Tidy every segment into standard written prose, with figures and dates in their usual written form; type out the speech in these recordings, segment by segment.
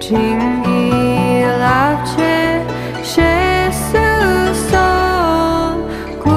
情意了却谁诉说故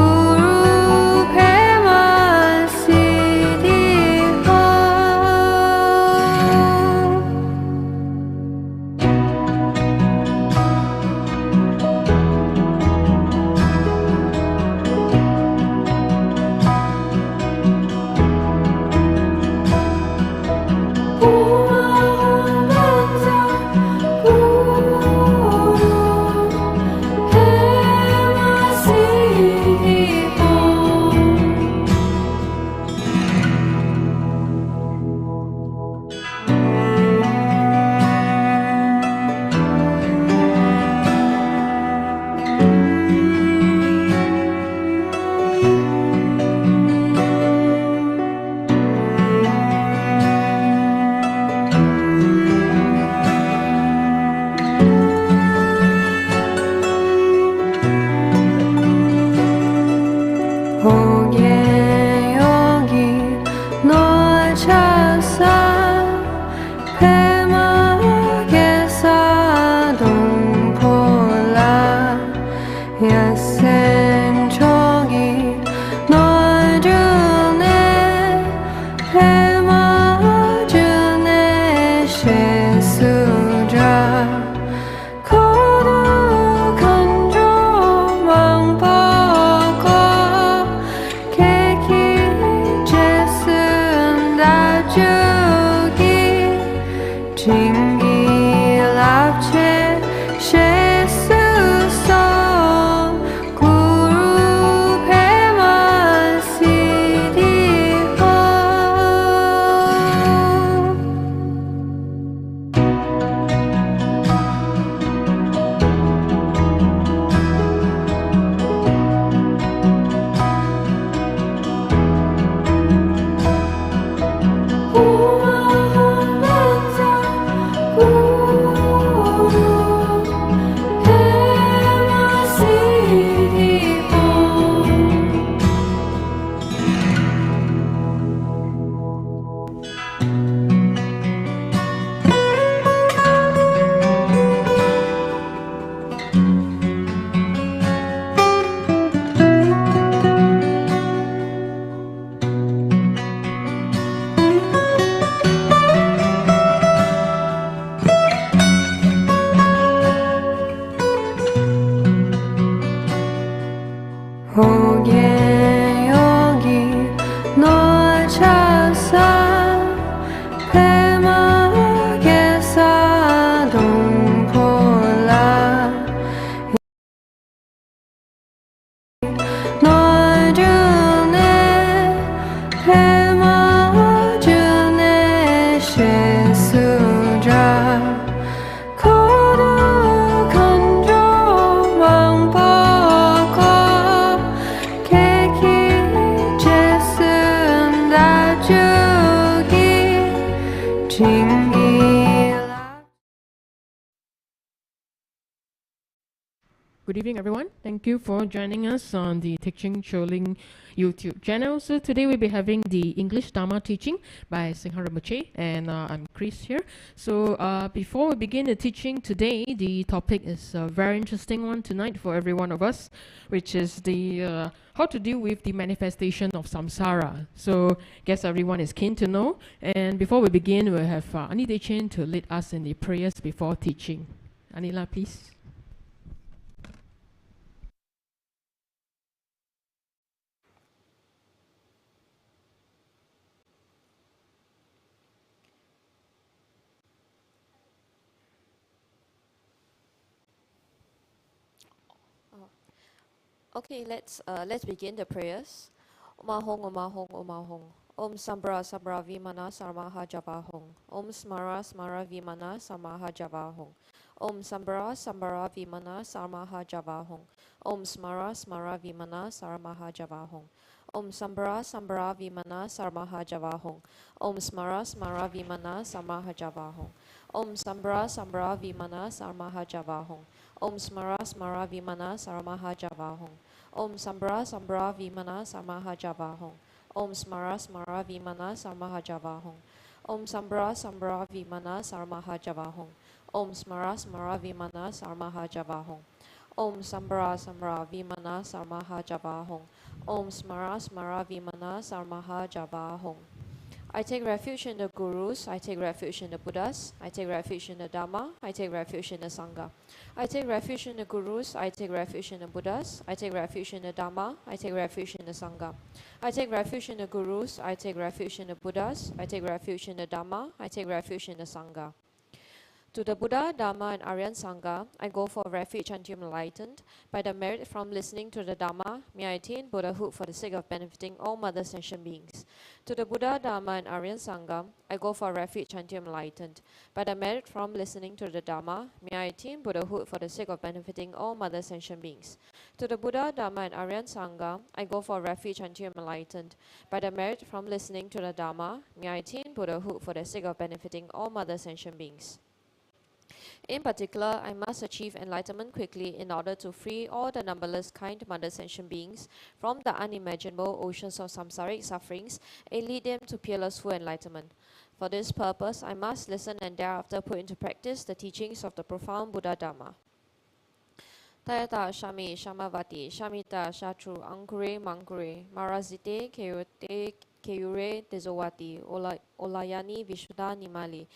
Good evening, everyone. Thank you for joining us on the Teaching Choling YouTube channel. So today we'll be having the English Dharma teaching by Singha Rinpoche, and I'm Chris here. So before we begin the teaching today, the topic is a very interesting one tonight for every one of us, which is the how to deal with the manifestation of Samsara. So guess everyone is keen to know. And before we begin, we'll have Anita Chen to lead us in the prayers before teaching. Anila, please. Okay, let's begin the prayers. Omahong, omahong, omahong. Om Samsara Samsara Vimana Sarmaha Javahong. Om Smara Smara Vimana Sarmaha Javahong. Om Samsara Samsara Vimana Sarmaha Javahong. Om Smara Smara Vimana Sarmaha Javahong. Om Samsara Samsara Vimana Sarmaha Javahong. Om Smara Smara Vimana Sarmaha Javahong. Om Samsara Samsara Vimana Sarmaha Javahong. Om Smara Smara Vimana Sarmaha Javahong. Om Samsara Samsara Vimana Sarmaha Javahong. Om Smara Smara Vimana Sarmaha Javahong. Om Samsara Samsara Vimana Sarmaha Javahong. Om Smara Smara Vimana Sarmaha Javahong. Om Samsara Samsara Vimana Sarmaha Javahong. Om Smara Smara Vimana Sarmaha Javahong. I take refuge in the Gurus, I take refuge in the Buddhas, I take refuge in the Dharma, I take refuge in the Sangha. I take refuge in the Gurus, I take refuge in the Buddhas, I take refuge in the Dharma, I take refuge in the Sangha. I take refuge in the Gurus, I take refuge in the Buddhas, I take refuge in the Dharma, I take refuge in the Sangha. To the Buddha, Dharma, and Aryan Sangha, I go for refuge until enlightened. By the merit from listening to the Dharma, may I attain Buddhahood for the sake of benefiting all mother sentient beings. To the Buddha, Dharma, and Aryan Sangha, I go for refuge until enlightened. By the merit from listening to the Dharma, may I attain Buddhahood for the sake of benefiting all mother sentient beings. To the Buddha, Dharma, and Aryan Sangha, I go for refuge until enlightened. By the merit from listening to the Dharma, may I attain Buddhahood for the sake of benefiting all mother sentient beings. In particular, I must achieve enlightenment quickly in order to free all the numberless kind mother sentient beings from the unimaginable oceans of samsaric sufferings and lead them to peerless full enlightenment. For this purpose, I must listen and thereafter put into practice the teachings of the profound Buddha Dharma. Tayata Shami Shamavati Shamita Shatru Ankure Mankure Marazite Keyote Keyure Tezowati Olayani Vishuddha Nimali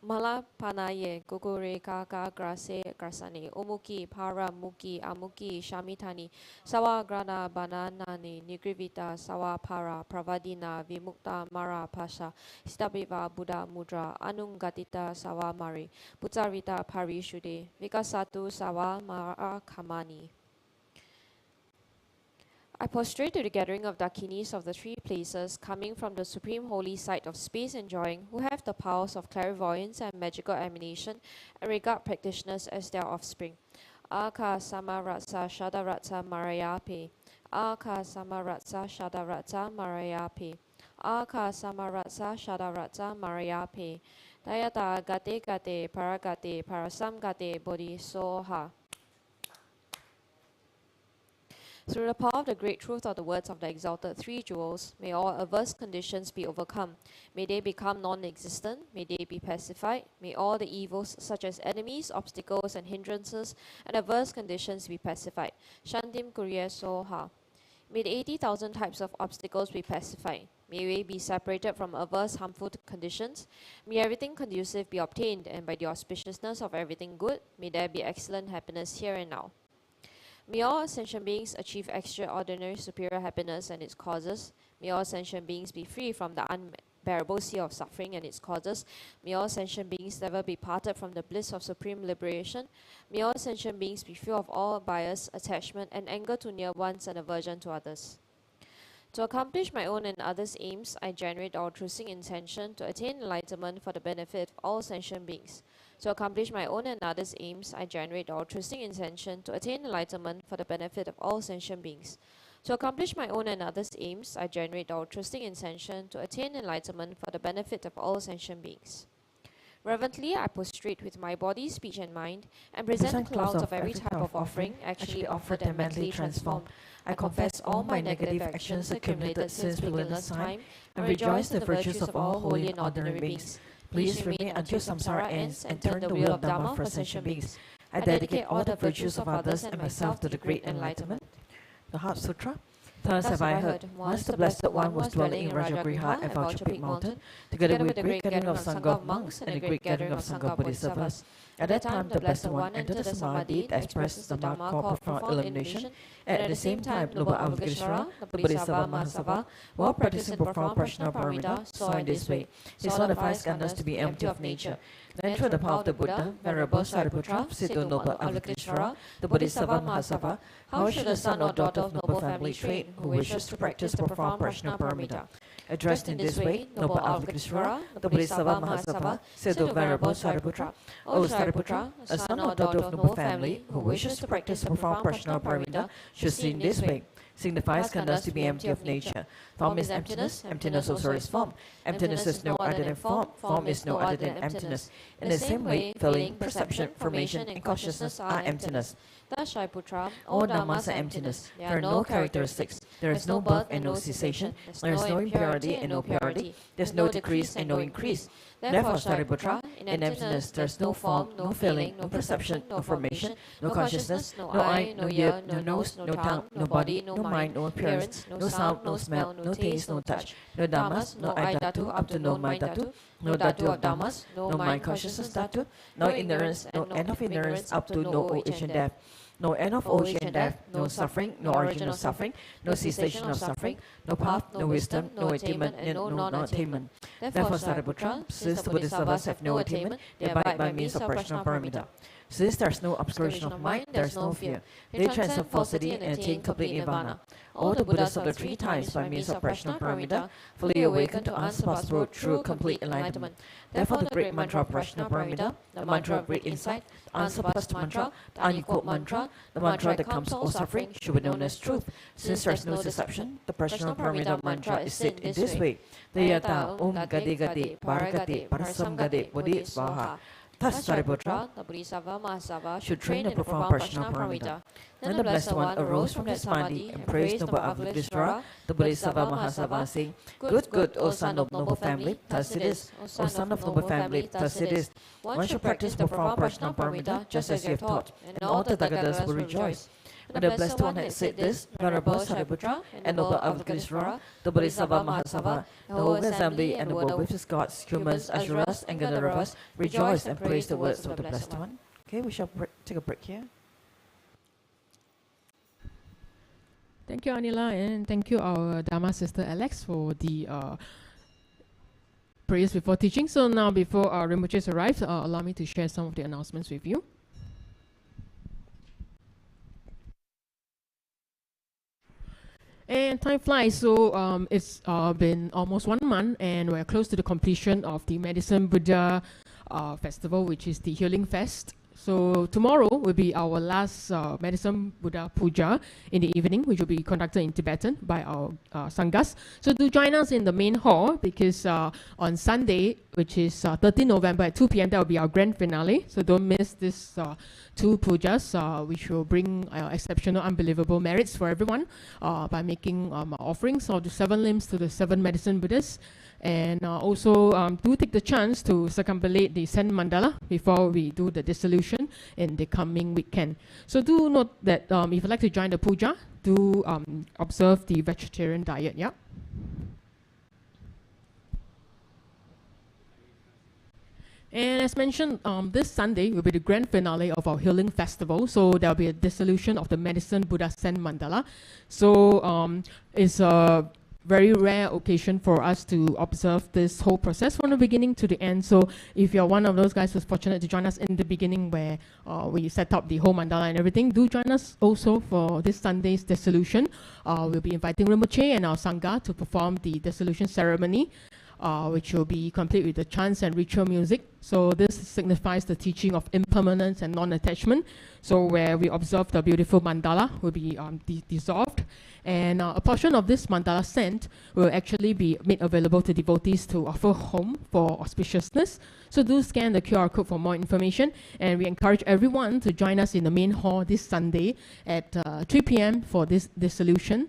Malapanaye Gugure Kaka Grase Grasani Umuki Para Muki Amuki Shamitani Sawa Grana Bananani Nigrivita Sawa Para Pravadina Vimukta Mara Pasha Stabiva Buddha Mudra Anungatita Sawa Mari Putarita Parishude Vikasatu Sawa Mara Kamani. I prostrate to the gathering of Dakinis of the three places, coming from the supreme holy site of space enjoying, who have the powers of clairvoyance and magical emanation, and regard practitioners as their offspring. Aka Samaratsa Shadaratsa Marayape. Aka Samaratsa Shadaratsa Marayape. Aka Samaratsa Shadaratsa Marayape. Dayata Gate Gate Paragate Parasam Gate Bodhi Soha. Through the power of the great truth of the words of the exalted three jewels, may all adverse conditions be overcome. May they become non-existent. May they be pacified. May all the evils such as enemies, obstacles and hindrances and adverse conditions be pacified. Shantim Kuriya Soha. May the 80,000 types of obstacles be pacified. May we be separated from adverse harmful conditions. May everything conducive be obtained, and by the auspiciousness of everything good, may there be excellent happiness here and now. May all sentient beings achieve extraordinary superior happiness and its causes. May all sentient beings be free from the unbearable sea of suffering and its causes. May all sentient beings never be parted from the bliss of supreme liberation. May all sentient beings be free of all bias, attachment, and anger to near ones and aversion to others. To accomplish my own and others' aims, I generate altruistic intention to attain enlightenment for the benefit of all sentient beings. To accomplish my own and others' aims, I generate altruistic intention to attain enlightenment for the benefit of all sentient beings. To accomplish my own and others' aims, I generate altruistic intention to attain enlightenment for the benefit of all sentient beings. Reverently, I prostrate with my body, speech, and mind, and present clouds of every type of offering, actually offered and mentally transformed. I confess all my negative actions accumulated since beginner's time, and rejoice in the virtues of all holy and ordinary beings. Please remain until samsara ends and turn the wheel of Dharma for sentient beings. I dedicate all the virtues of others and myself to the great enlightenment. The Heart Sutra. Thus have I heard, once the Blessed One was dwelling in Rajagriha at Vulture Peak Mountain, together with a great gathering of Sangha of monks and a great gathering of Sangha Bodhisattvas. At that time, the Blessed One entered the Samadhi that expresses the Dharma called profound illumination, and at the same time, Noble Avalokiteshvara, the Bodhisattva Mahasava, while practicing profound Prajnaparamita, saw in this way. He saw the five skandhas to be empty of nature. Then through the power of the Buddha, Venerable Sariputra, said to Noble Avalokiteshvara, the Bodhisattva Mahasava, how should a son or daughter of noble family train who wishes to practice the profound Prajnaparamita? Addressed in this way, Noble Avalokiteshvara, the Bodhisattva Mahasava, said to Venerable Sariputra, O Sariputra, a son or daughter of noble family who wishes to practice the profound Prajnaparamita should see in this way. Signifies skandhas to be empty of nature. Form is emptiness, emptiness also is form. Emptiness is no other than form, form is no other than emptiness. In the same way, feeling, perception, formation, and consciousness are emptiness. Dashaiputra, All dhammas are emptiness. There are no characteristics. There is no birth and no cessation. There is no impurity and no purity. There is no decrease and no increase. Therefore, Sariputra, in emptiness there is no form, no feeling, no perception, no formation, no consciousness, no eye, no ear, no nose, no tongue, no body, no mind, no appearance, no sound, no smell, no taste, no touch, no dhammas, no eye dhatu up to no mind dhatu, no dhatu of dhammas, no mind consciousness dhatu, no ignorance, no end of ignorance up to no old age and death. No end of old age and death, no suffering, no origin of suffering, no cessation of suffering, no path, no wisdom, no attainment, and no non-attainment. Therefore, Sariputra, since the Bodhisattvas have no attainment, they abide by means of Prajnaparamita. Since there is no obscuration of mind, there is no fear. They transcend falsity and attain complete nirvana. All the Buddhas of the three times, by means of Prajnaparamita, fully awaken to unsurpassable true complete enlightenment. Therefore, the great mantra of Prajnaparamita, the mantra of great insight, the unsurpassed mantra, the unequaled mantra, the mantra that comes all suffering, should be known as truth. Since there is no deception, the Prajnaparamita mantra is said in this way: Dayata Om Gade Gade Paragade Parasam Gade Bodhi Swaha. Thus Sariputra the Bodhisattva Mahasava should train and perform Prajna Paramita. Then the Blessed One arose from that samadhi and praised noble Avalokiteshvara, the Bodhisattva Mahasava, saying, Good, good, O son of noble family, thus it is. O son of noble family, thus it is. One should practice perform Prajna Paramita just as you have taught, and all the Tagadas will rejoice. When the Blessed One had said this, Venerable Sariputra and noble Avalokiteshvara, the Bodhisattva Mahasava, the whole assembly and the world with its gods, humans, asuras, and Gandharvas rejoiced and praised the words of the Blessed One. Okay, we shall take a break here. Thank you, Anila, and thank you, our Dharma sister Alex, for the prayers before teaching. So now, before our Rinpoches arrives, allow me to share some of the announcements with you. And time flies, so it's been almost 1 month, and we're close to the completion of the Medicine Buddha festival, which is the Healing Fest. So tomorrow will be our last Medicine Buddha Puja in the evening, which will be conducted in Tibetan by our Sanghas. So do join us in the main hall, because on Sunday, which is 13 November at 2 p.m, that will be our grand finale. So don't miss this 2 pujas, which will bring exceptional, unbelievable merits for everyone by making offerings of the 7 limbs to the 7 medicine Buddhas. And also do take the chance to circumambulate the Zen mandala before we do the dissolution in the coming weekend. So do note that if you'd like to join the puja, do observe the vegetarian diet. Yeah. And as mentioned, this Sunday will be the grand finale of our Healing Festival. So there will be a dissolution of the Medicine Buddha Zen mandala. So it's a very rare occasion for us to observe this whole process from the beginning to the end. So if you're one of those guys who's fortunate to join us in the beginning, where we set up the whole mandala and everything, do join us also for this Sunday's dissolution. We'll be inviting Rinpoche and our Sangha to perform the dissolution ceremony, which will be complete with the chants and ritual music. So this signifies the teaching of impermanence and non-attachment. So where we observe the beautiful mandala will be dissolved, and a portion of this mandala scent will actually be made available to devotees to offer home for auspiciousness. So do scan the QR code for more information, and we encourage everyone to join us in the main hall this Sunday at 3 p.m. for this dissolution.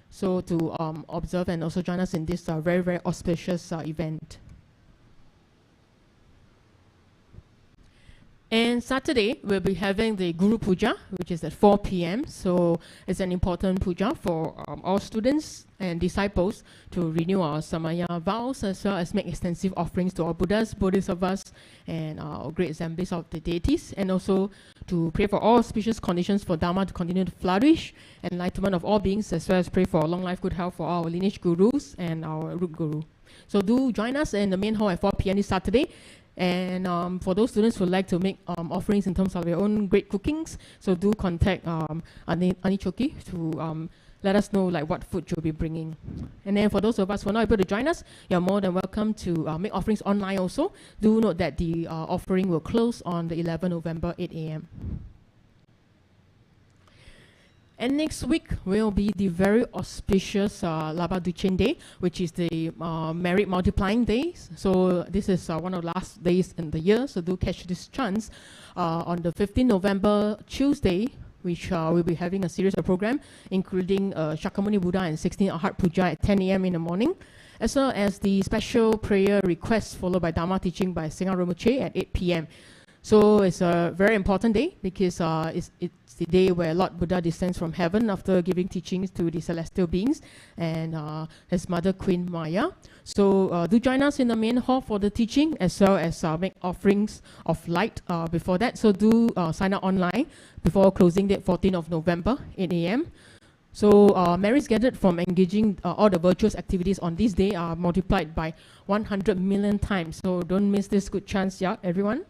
So to observe and also join us in this very, very auspicious event. And Saturday, we'll be having the Guru Puja, which is at 4 p.m. So it's an important puja for all students and disciples to renew our Samaya vows, as well as make extensive offerings to our Buddhas, Bodhisattvas, and our great assemblies of the deities, and also to pray for all auspicious conditions for Dharma to continue to flourish, enlightenment of all beings, as well as pray for long life, good health for our lineage gurus and our root guru. So do join us in the main hall at 4 p.m. this Saturday. And for those students who would like to make offerings in terms of their own great cookings, so do contact Ani Choki to let us know like what food you'll be bringing. And then for those of us who are not able to join us, you're more than welcome to make offerings online also. Do note that the offering will close on the 11th November, 8 a.m. And next week will be the very auspicious Laba Duchen Day, which is the merit multiplying days. So this is one of the last days in the year, so do catch this chance. On the 15th November, Tuesday, which we'll be having a series of program, including Shakyamuni Buddha and 16 Arhat Puja at 10 a.m. in the morning, as well as the special prayer request followed by Dharma teaching by Singha Rinpoche at 8 p.m. So it's a very important day because it's the day where Lord Buddha descends from heaven after giving teachings to the celestial beings and his mother Queen Maya. So do join us in the main hall for the teaching, as well as make offerings of light before that. So do sign up online before closing date 14th of November, 8 a.m. So merits gathered from engaging all the virtuous activities on this day are multiplied by 100 million times. So don't miss this good chance, yeah, everyone.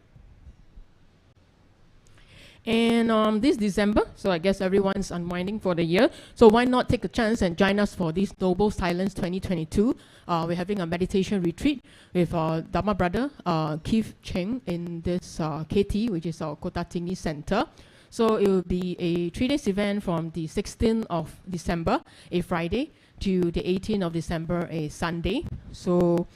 And this December, so I guess everyone's unwinding for the year, so why not take a chance and join us for this Noble Silence 2022. We're having a meditation retreat with our Dharma brother Keith Cheng in this KT, which is our Kota Tinggi Center. So it will be a 3 days event from the 16th of December, a Friday, to the 18th of December, a Sunday. So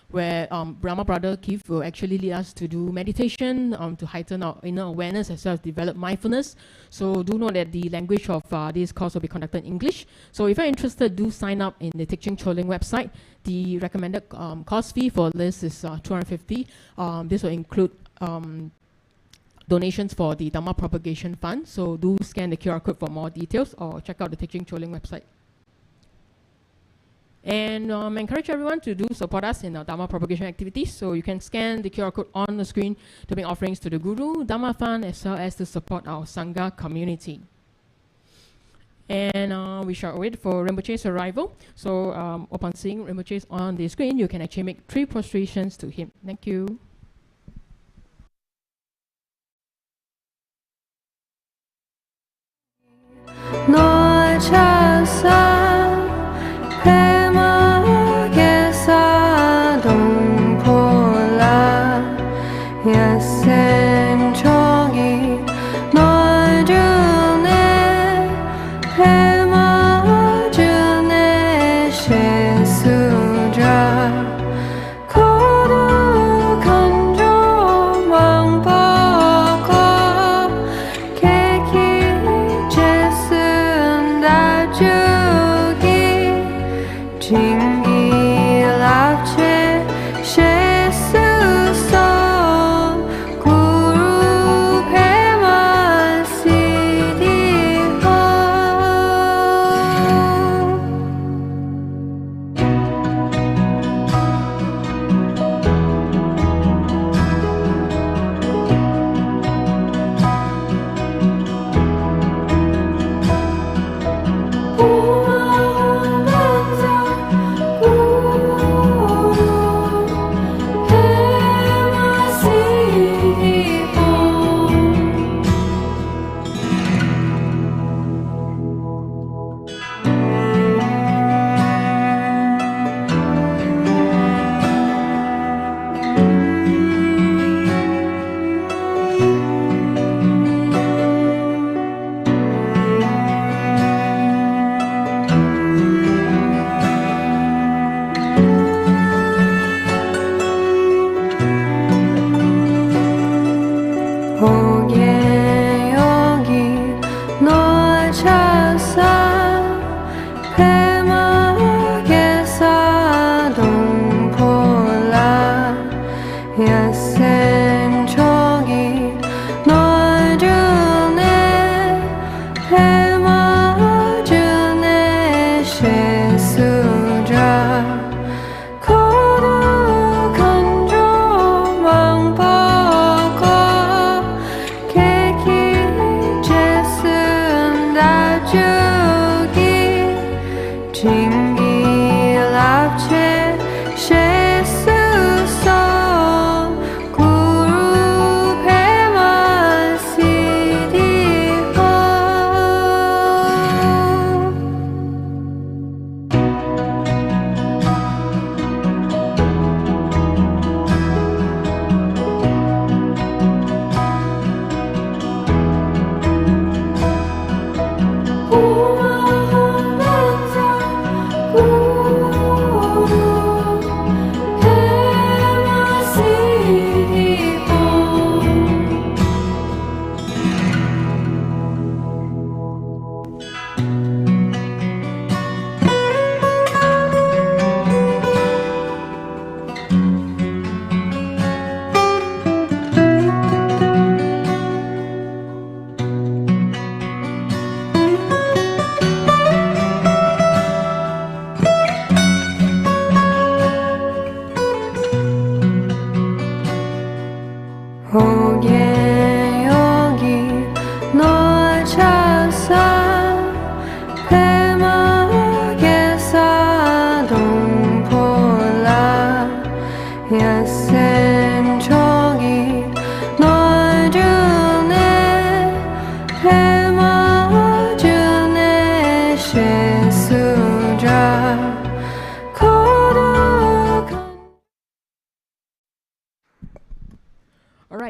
where Brahma Brother Keith will actually lead us to do meditation to heighten our inner awareness as well as develop mindfulness. So do know that the language of this course will be conducted in English. So if you're interested, do sign up in the Teaching Choling website. The recommended course fee for this is 250. This will include donations for the Dharma Propagation Fund. So do scan the QR code for more details or check out the Teaching Choling website. And encourage everyone to do support us in our Dharma propagation activities. So you can scan the QR code on the screen to make offerings to the Guru, Dharma Fund, as well as to support our Sangha community. And we shall wait for Rinpoche's arrival. So upon seeing Rinpoche on the screen, you can actually make 3 prostrations to him. Thank you.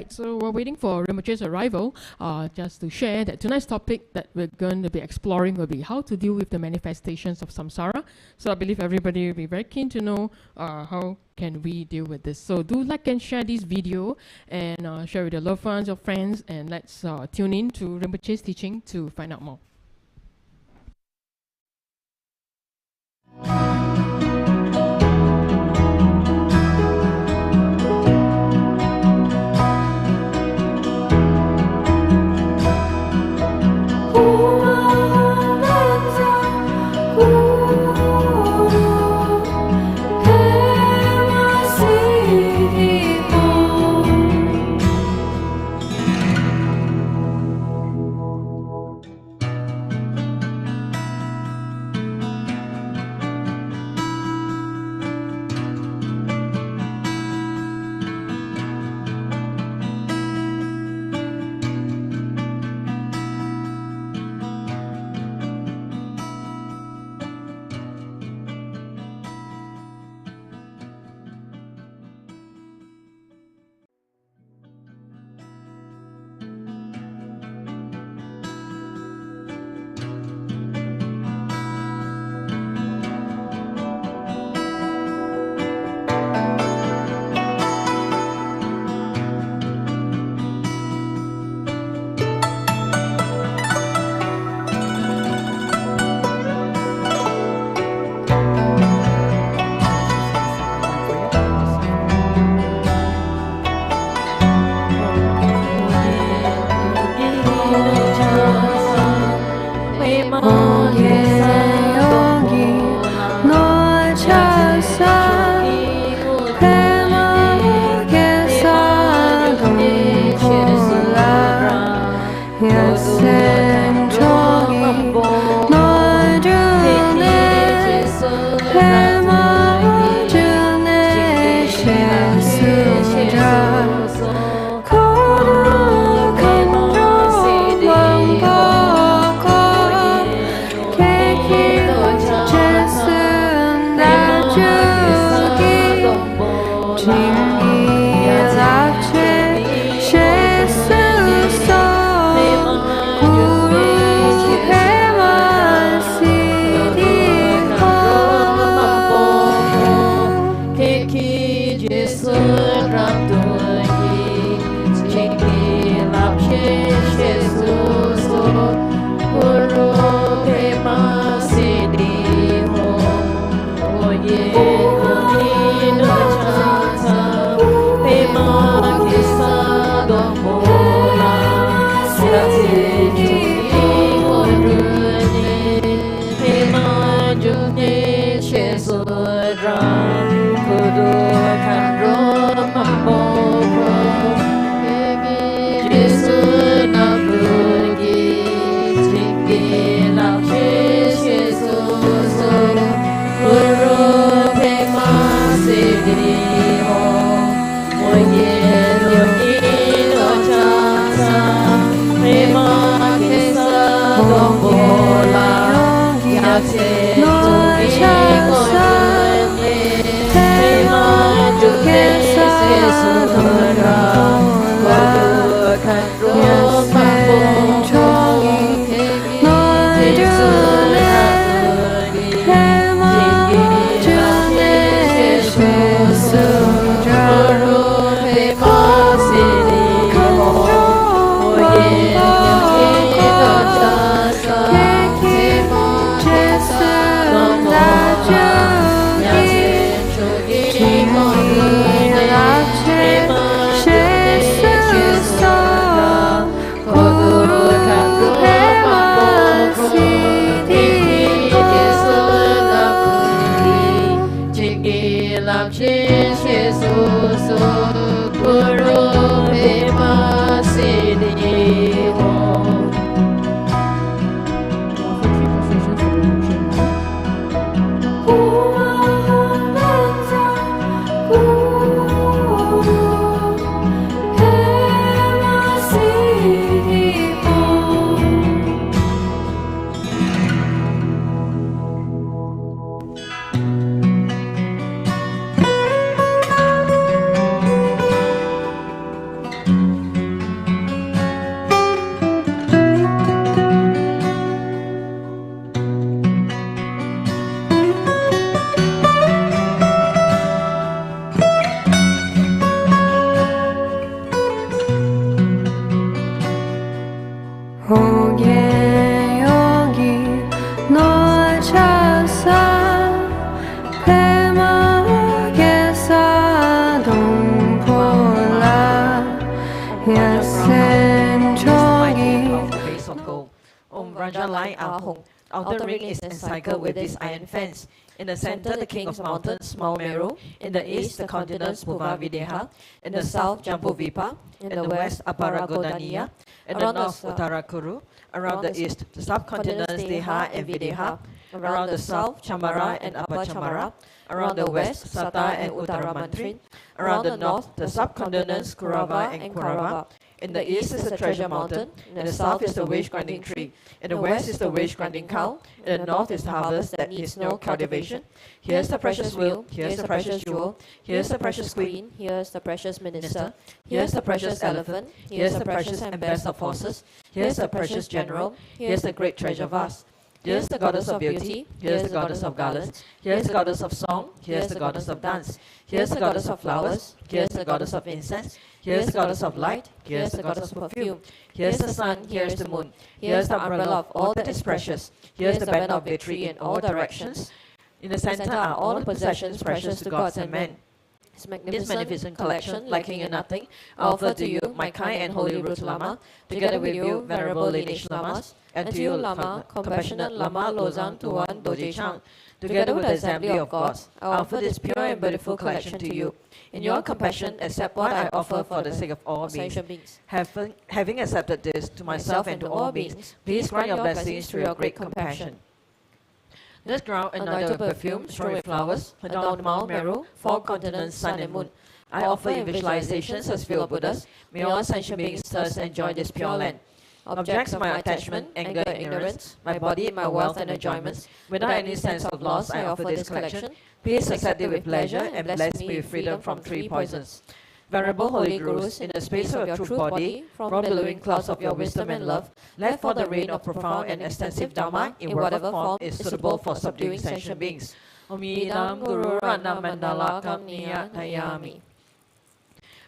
Right, so we're waiting for Rinpoche's arrival. Just to share that tonight's topic that we're going to be exploring will be how to deal with the manifestations of samsara. So I believe everybody will be very keen to know how can we deal with this. So do like and share this video and share with your loved ones, your friends, and let's tune in to Rinpoche's teaching to find out more. Raja Lai Ahong. Outer ring is encircled with this iron fence. In the center, the king of mountains, small Meru. In the east, the continents Purva Videha. In the south, Jambuvipa. In the west, Aparagodania. In the north, Uttarakuru. Around the east, the subcontinents Deha and Videha. Around the south, Chamara and Upper Chamara. Around the west, Sata and Uttaramantri. Around the north, the subcontinents Kurava and Kurava. In the east is the treasure mountain. In the south is the wage-grinding tree. In the west is the wage-grinding cow. In the north is the harvest that needs no cultivation. Here's the precious wheel. Here's the precious jewel. Here's the precious queen. Here's the precious minister. Here's the precious elephant. Here's the precious and best of horses. Here's the precious general. Here's the great treasure vast. Here's the goddess of beauty. Here's the goddess of garlands. Here's the goddess of song. Here's the goddess of dance. Here's the goddess of flowers. Here's the goddess of incense. Here's the goddess of light. Here's the goddess of perfume. Here's the sun. Here's the moon. Here's the umbrella of all that is precious. Here's the banner of victory in all directions. In the center are all the possessions precious to gods and men. This magnificent collection, lacking in nothing, I offer to you, my kind and holy root Lama, together with you, venerable lineage Lamas, and to you, Lama, compassionate Lama Lozang Tuan Doje Chang, together with the assembly of gods, I offer this pure and beautiful collection to you. In your compassion, accept what I offer for the sake of all beings. Having accepted this to myself and to all beings, please grant your blessings through your great compassion. This ground anointed with perfume, strewn with flowers, adorned Mount Meru, 4 continents, sun and moon. I offer in visualizations as field Buddhas. May all sentient beings thus enjoy this pure land. Objects of my attachment, anger and ignorance, my body, my wealth and enjoyments, without any sense of loss, I offer this collection. Please accept it with pleasure and bless me with freedom from 3 poisons. Venerable Holy Gurus, in the space of your true body, from the living clouds of your wisdom and love, let fall the rain of profound and extensive Dharma in whatever form is suitable for subduing sentient beings. Omidam Guru Rana Mandala Kamniya Tayami.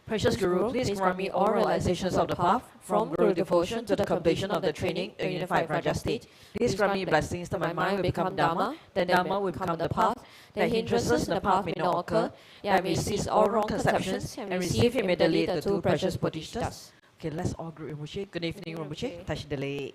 Precious Guru, please grant me all realizations of the path, from Guru devotion to the completion of the training in unified Raja state. Please grant me blessings that my mind will become Dharma, that Dharma will become the path, that hindrances in the path may not occur, that I may cease all wrong conceptions and receive immediately the 2 precious bodhisattvas. Okay, let's all greet Rinpoche. Good evening, Rinpoche. Touch the leg.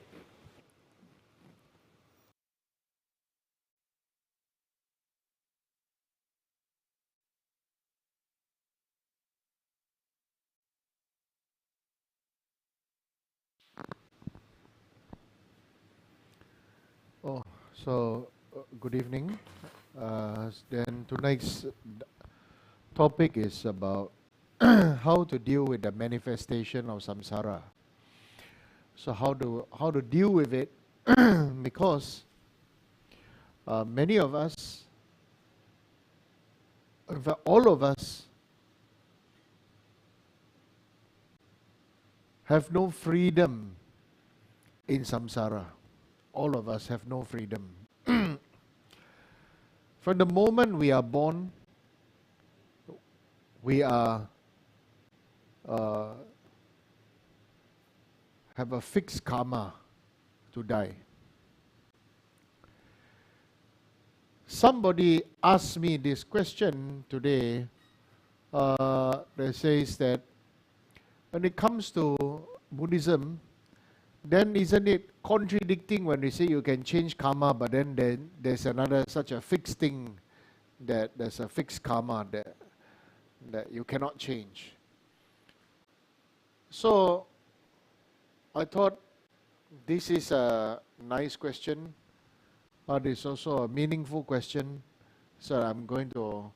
Oh, so good evening. Then tonight's topic is about how to deal with the manifestation of samsara. So how to deal with it, because many of us, in fact all of us, have no freedom in samsara. All of us have no freedom. From the moment we are born, we are have a fixed karma to die. Somebody asked me this question today. That says that when it comes to Buddhism, then isn't it contradicting when we say you can change karma, but then there's another such a fixed thing, that there's a fixed karma that you cannot change? So I thought this is a nice question, but it's also a meaningful question. So I'm going to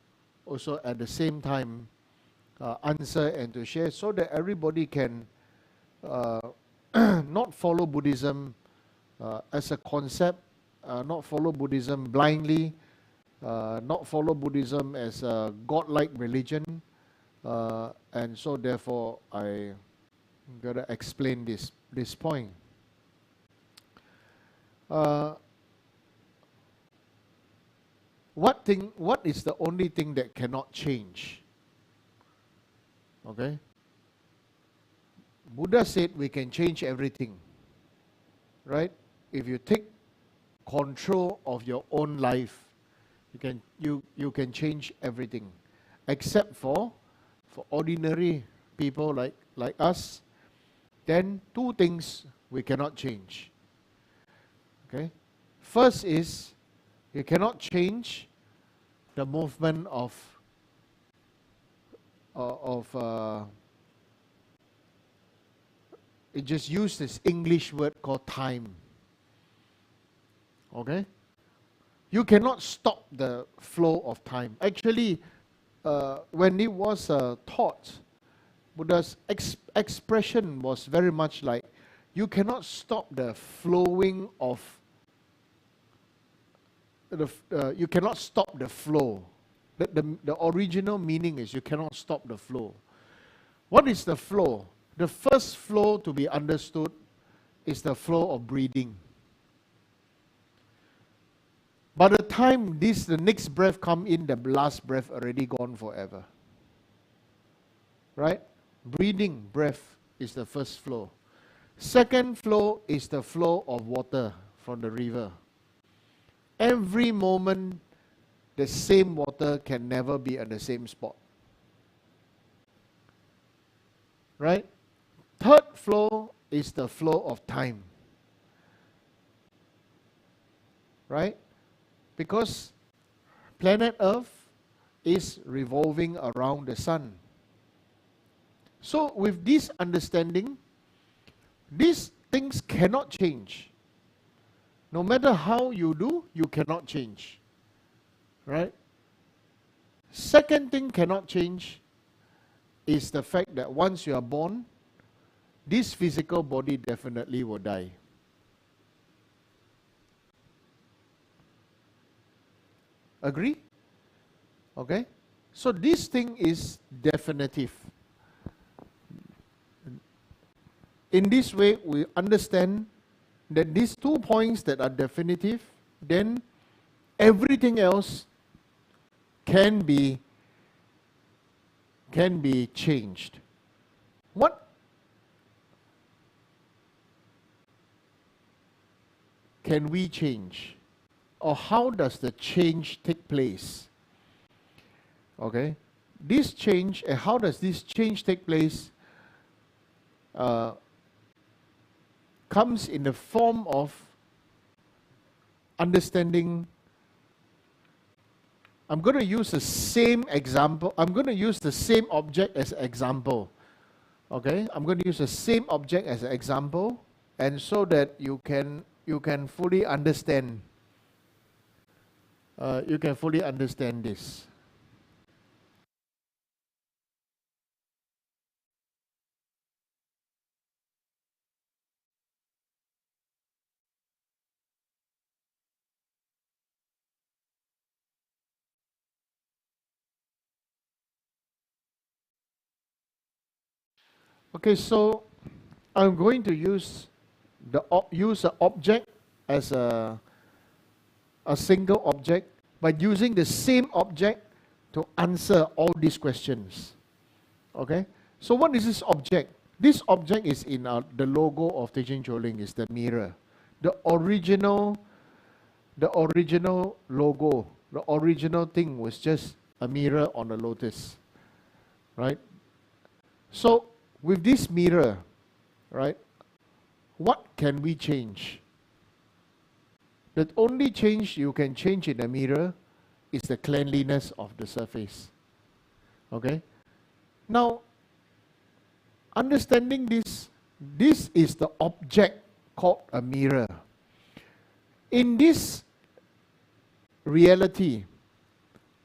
also at the same time answer and to share, so that everybody can not follow Buddhism as a concept, not follow Buddhism blindly, not follow Buddhism as a godlike religion, and so therefore I gotta explain this point. What is the only thing that cannot change? Okay? Buddha said we can change everything, right? If you take control of your own life, you can change everything, except for ordinary people like us. Then two things we cannot change. Okay, first is you cannot change the movement of it just used this English word called time. Okay, you cannot stop the flow of time. Actually, when it was taught, Buddha's expression was very much like, you cannot stop the flowing of you cannot stop the flow. The original meaning is you cannot stop the flow. What is the flow? The first flow to be understood is the flow of breathing. By the time the next breath come in, the last breath already gone forever. Right? Breathing, breath is the first flow. Second flow is the flow of water from the river. Every moment, the same water can never be at the same spot. Right? Third flow is the flow of time. Right? Because planet Earth is revolving around the sun. So with this understanding, these things cannot change. No matter how you do, you cannot change. Right? Second thing cannot change is the fact that once you are born, this physical body definitely will die. Agree? Okay? So this thing is definitive. In this way, we understand that these 2 points that are definitive, then everything else can be changed. What can we change? Or how does the change take place? Okay, this change, and how does this change take place? Comes in the form of understanding. I'm going to use the same example. I'm going to use the same object as an example. Okay, I'm going to use the same object as an example, and so that you can fully understand. You can fully understand this. Okay, so I'm going to use the object as a single object, by using the same object to answer all these questions. Okay, so what is this object? This object is in the logo of Teaching Choling, is the mirror. The original logo, the original thing was just a mirror on a lotus, right? So with this mirror, right, what can we change? The only change you can change in the mirror is the cleanliness of the surface. Okay? Now, understanding this is the object called a mirror. In this reality,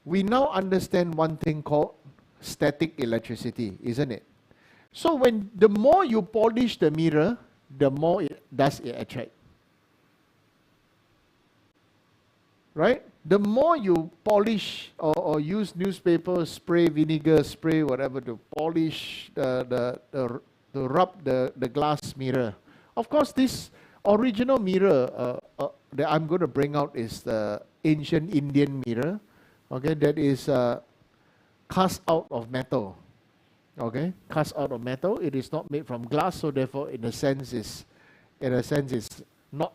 we now understand one thing called static electricity, isn't it? So the more you polish the mirror, the more it attract. Right? The more you polish or use newspaper, spray vinegar, spray whatever to polish to rub the glass mirror. Of course, this original mirror that I'm going to bring out is the ancient Indian mirror. Okay, that is cast out of metal. Okay, cast out of metal. It is not made from glass, so therefore, in a sense, is not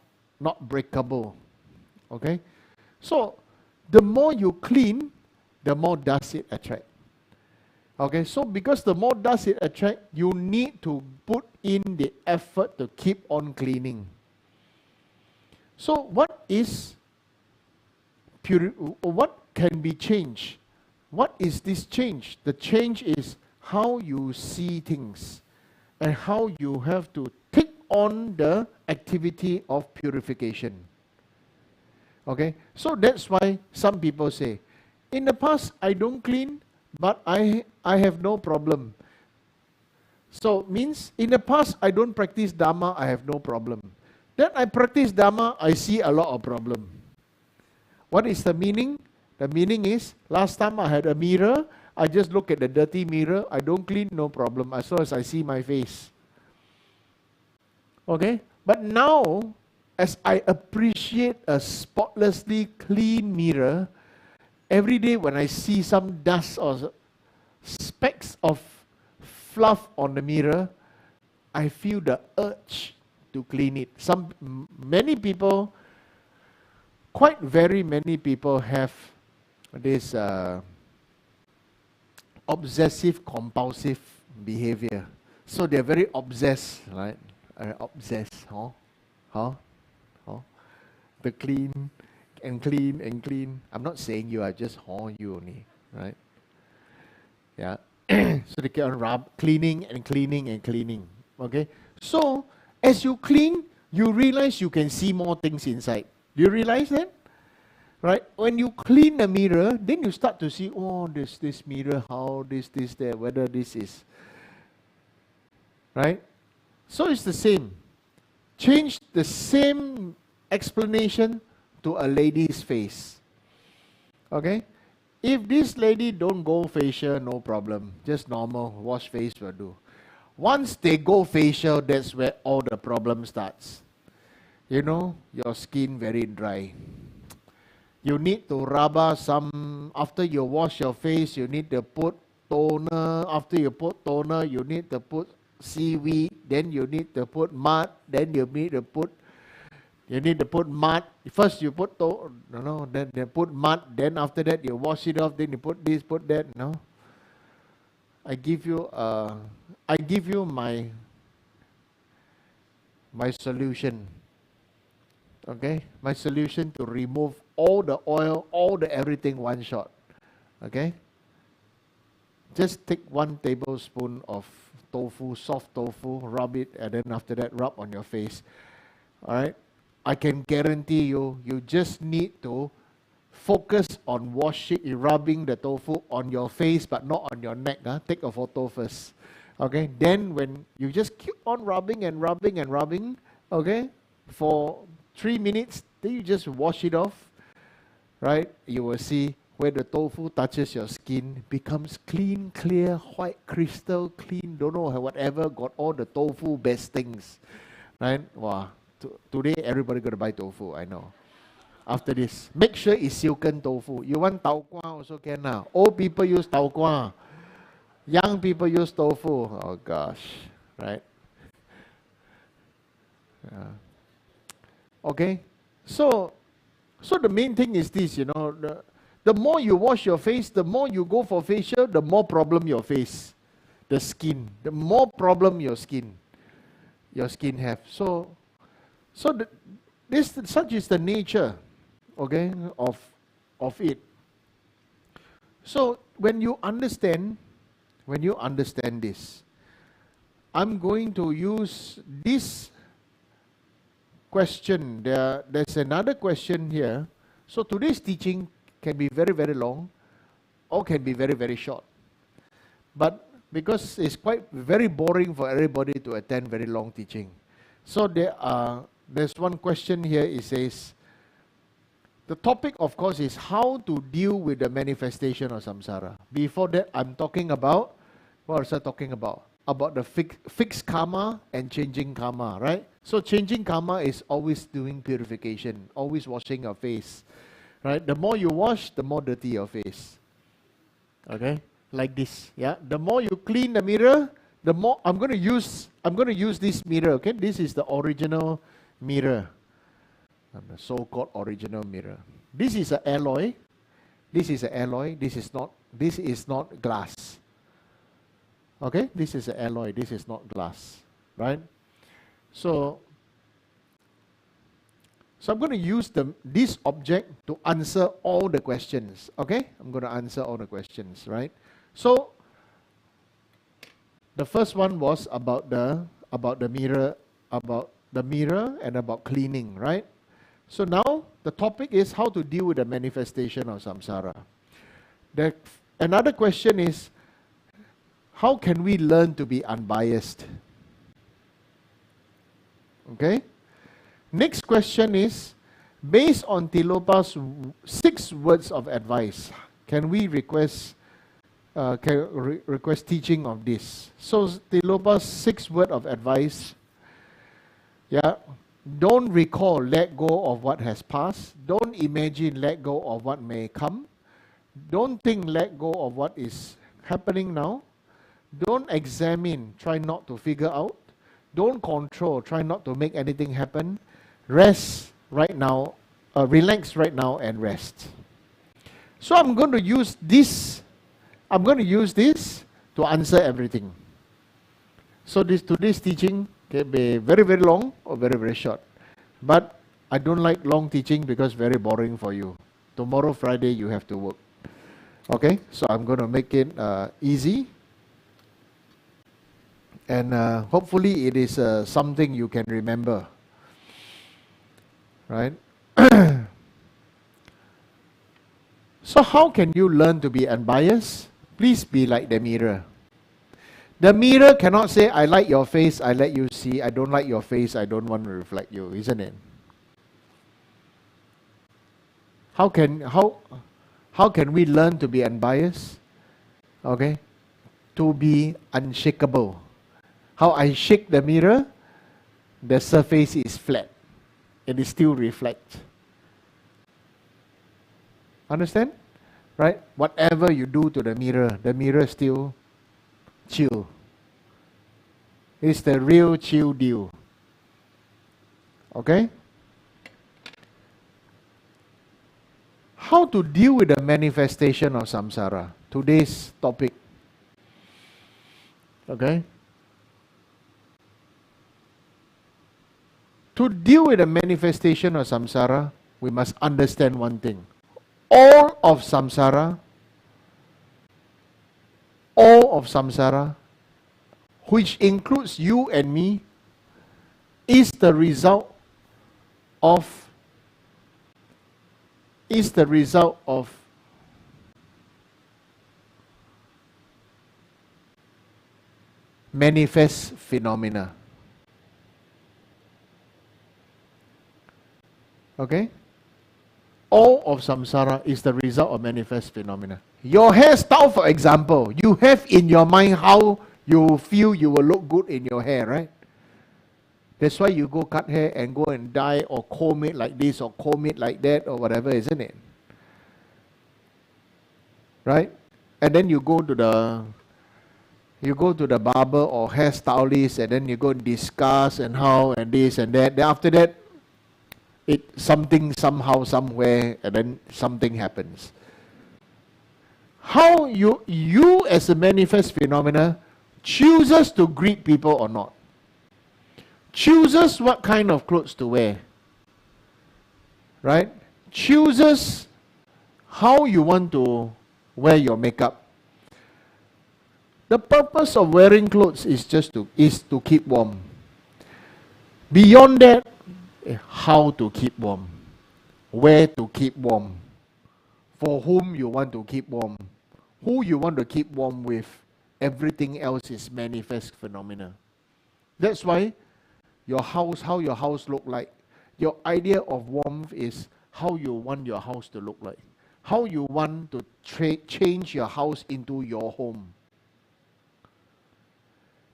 breakable. Okay? So, the more you clean, the more dust it attract. Okay, so because the more dust it attract, you need to put in the effort to keep on cleaning. So what is what can be changed? What is this change? The change is how you see things and how you have to take on the activity of purification. Okay, so that's why some people say, in the past I don't clean, but I have no problem. So means in the past I don't practice Dharma, I have no problem. Then I practice Dharma, I see a lot of problem. What is the meaning? The meaning is, last time I had a mirror, I just look at the dirty mirror, I don't clean, no problem, as long as I see my face. Okay? But now, as I appreciate a spotlessly clean mirror, every day when I see some dust or specks of fluff on the mirror, I feel the urge to clean it. Many people, very many people have this obsessive compulsive behavior. So they're very obsessed, right? Obsessed, the clean and clean and clean. I'm not saying you, I just you only, right? Yeah. So they keep on cleaning and cleaning and cleaning. Okay? So as you clean, you realize you can see more things inside. Do you realize that? Right? When you clean the mirror, then you start to see, oh, this mirror, how this, there, whether this is. Right? So it's the same. Change the same explanation to a lady's face. Okay? If this lady don't go facial, no problem. Just normal, wash face will do. Once they go facial, that's where all the problem starts. You know, your skin very dry. You need to rub some, after you wash your face, you need to put toner. After you put toner, you need to put seaweed. Then you need to put mud. Then you need to put mud. First you put then you put mud. Then after that you wash it off. Then you put this, put that. No. I give you my solution. Okay, my solution to remove all the oil, all the everything one shot. Okay. Just take 1 tablespoon of tofu, soft tofu, rub it, and then after that rub on your face. All right. I can guarantee you, you just need to focus on rubbing the tofu on your face, but not on your neck. Take a photo first. Okay. Then when you just keep on rubbing and rubbing and rubbing, okay, for 3 minutes, then you just wash it off. Right? You will see where the tofu touches your skin, becomes clean, clear, white, crystal clean, don't know whatever, got all the tofu best things. Right? Wow. Today everybody gonna buy tofu, I know. After this, make sure it's silken tofu. You want tau kwa also can now. Old people use tau kwa. Young people use tofu. Oh gosh. Right? Okay? So the main thing is this, you know, the more you wash your face, the more you go for facial, the more problem your face, the skin, the more problem your skin have. So such is the nature, okay, of it. So when you understand this, I'm going to use this question. There's another question here. So today's teaching can be very, very long or can be very, very short. But because it's quite very boring for everybody to attend very long teaching. So there's one question here. It says, the topic of course is how to deal with the manifestation of samsara. Before that, I'm talking about, what was I talking about? About the fixed karma and changing karma, right? So changing karma is always doing purification, always washing your face, right? The more you wash, the more dirty your face. Okay, like this. Yeah, the more you clean the mirror, the more I'm going to use this mirror. Okay, this is the original mirror. and the so-called original mirror. This is an alloy. This is an alloy. This is not glass. Okay, this is an alloy. This is not glass, right? So I'm going to use this object to answer all the questions. Okay, I'm going to answer all the questions, right? So the first one was about the mirror, and about cleaning, right? So now the topic is how to deal with the manifestation of samsara. Another question is, how can we learn to be unbiased? Okay. Next question is, based on Tilopa's 6 words of advice, can we request teaching of this? So Tilopa's 6 words of advice, don't recall, let go of what has passed. Don't imagine, let go of what may come. Don't think, let go of what is happening now. Don't examine, try not to figure out. Don't control, try not to make anything happen. Rest right now, relax right now and rest. So I'm going to use this to answer everything. So today's teaching can be very, very long or very, very short. But I don't like long teaching because very boring for you. Tomorrow, Friday, you have to work. Okay, so I'm going to make it easy. And hopefully it is something you can remember. Right? So how can you learn to be unbiased? Please be like the mirror. The mirror cannot say, I like your face, I let you see. I don't like your face, I don't want to reflect you, isn't it? How can we learn to be unbiased? Okay? To be unshakable. How I shake the mirror, the surface is flat. It still reflects. Understand? Right? Whatever you do to the mirror still chill. It's the real chill deal. Okay? How to deal with the manifestation of samsara? Today's topic. Okay? To deal with the manifestation of samsara, we must understand one thing. All of samsara, which includes you and me, is the result of manifest phenomena. Okay? All of samsara is the result of manifest phenomena. Your hairstyle, for example, you have in your mind how you feel you will look good in your hair, right? That's why you go cut hair and go and dye or comb it like this or comb it like that or whatever, isn't it? Right? And then you go to the barber or hairstylist and then you go and discuss and how and this and that. Then after that, something somehow, somewhere, and then something happens. How you as a manifest phenomena chooses to greet people or not. Chooses what kind of clothes to wear. Right? Chooses how you want to wear your makeup. The purpose of wearing clothes is to keep warm. Beyond that, how to keep warm, where to keep warm, for whom you want to keep warm, who you want to keep warm with, everything else is manifest phenomena. That's why how your house look like, your idea of warmth is how you want your house to look like, how you want to change your house into your home.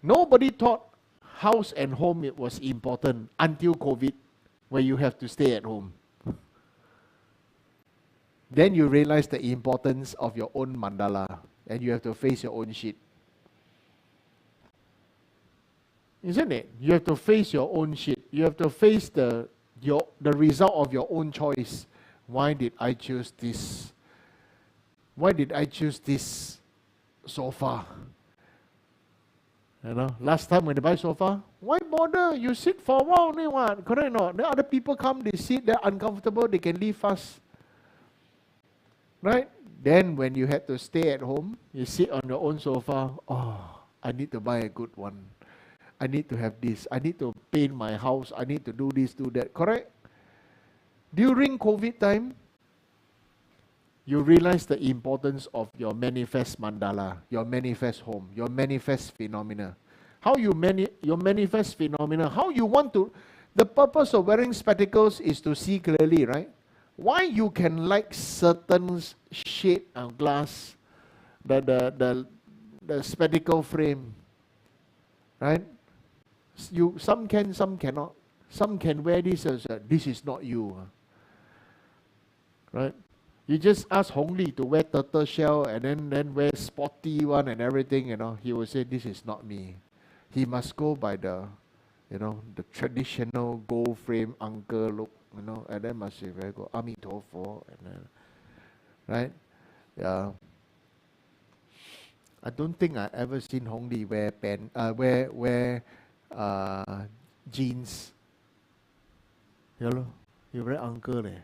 Nobody thought house and home it was important until COVID, where you have to stay at home. Then you realize the importance of your own mandala and you have to face your own shit. Isn't it? You have to face your own shit. You have to face the the result of your own choice. Why did I choose this? Why did I choose this sofa? You know, last time when you buy sofa, why bother? You sit for a while only what? Correct or not? Then other people come, they sit, they're uncomfortable, they can leave fast. Right? Then when you had to stay at home, you sit on your own sofa, oh, I need to buy a good one. I need to have this. I need to paint my house. I need to do this, do that. Correct? During COVID time, you realize the importance of your manifest mandala, your manifest home, your manifest phenomena. How you your manifest phenomena, how you want to, the purpose of wearing spectacles is to see clearly, right? Why you can like certain shade of glass, the spectacle frame, right? Some can, some cannot. Some can wear this as this is not you, right? You just ask Hong Li to wear turtle shell and then wear spotty one and everything, you know. He will say, this is not me. He must go by the, you know, the traditional gold frame uncle look, you know, and then must say very good, Ami Tofo, and then, right? Yeah. I don't think I ever seen Hong Li wear jeans. You know, you very uncle eh.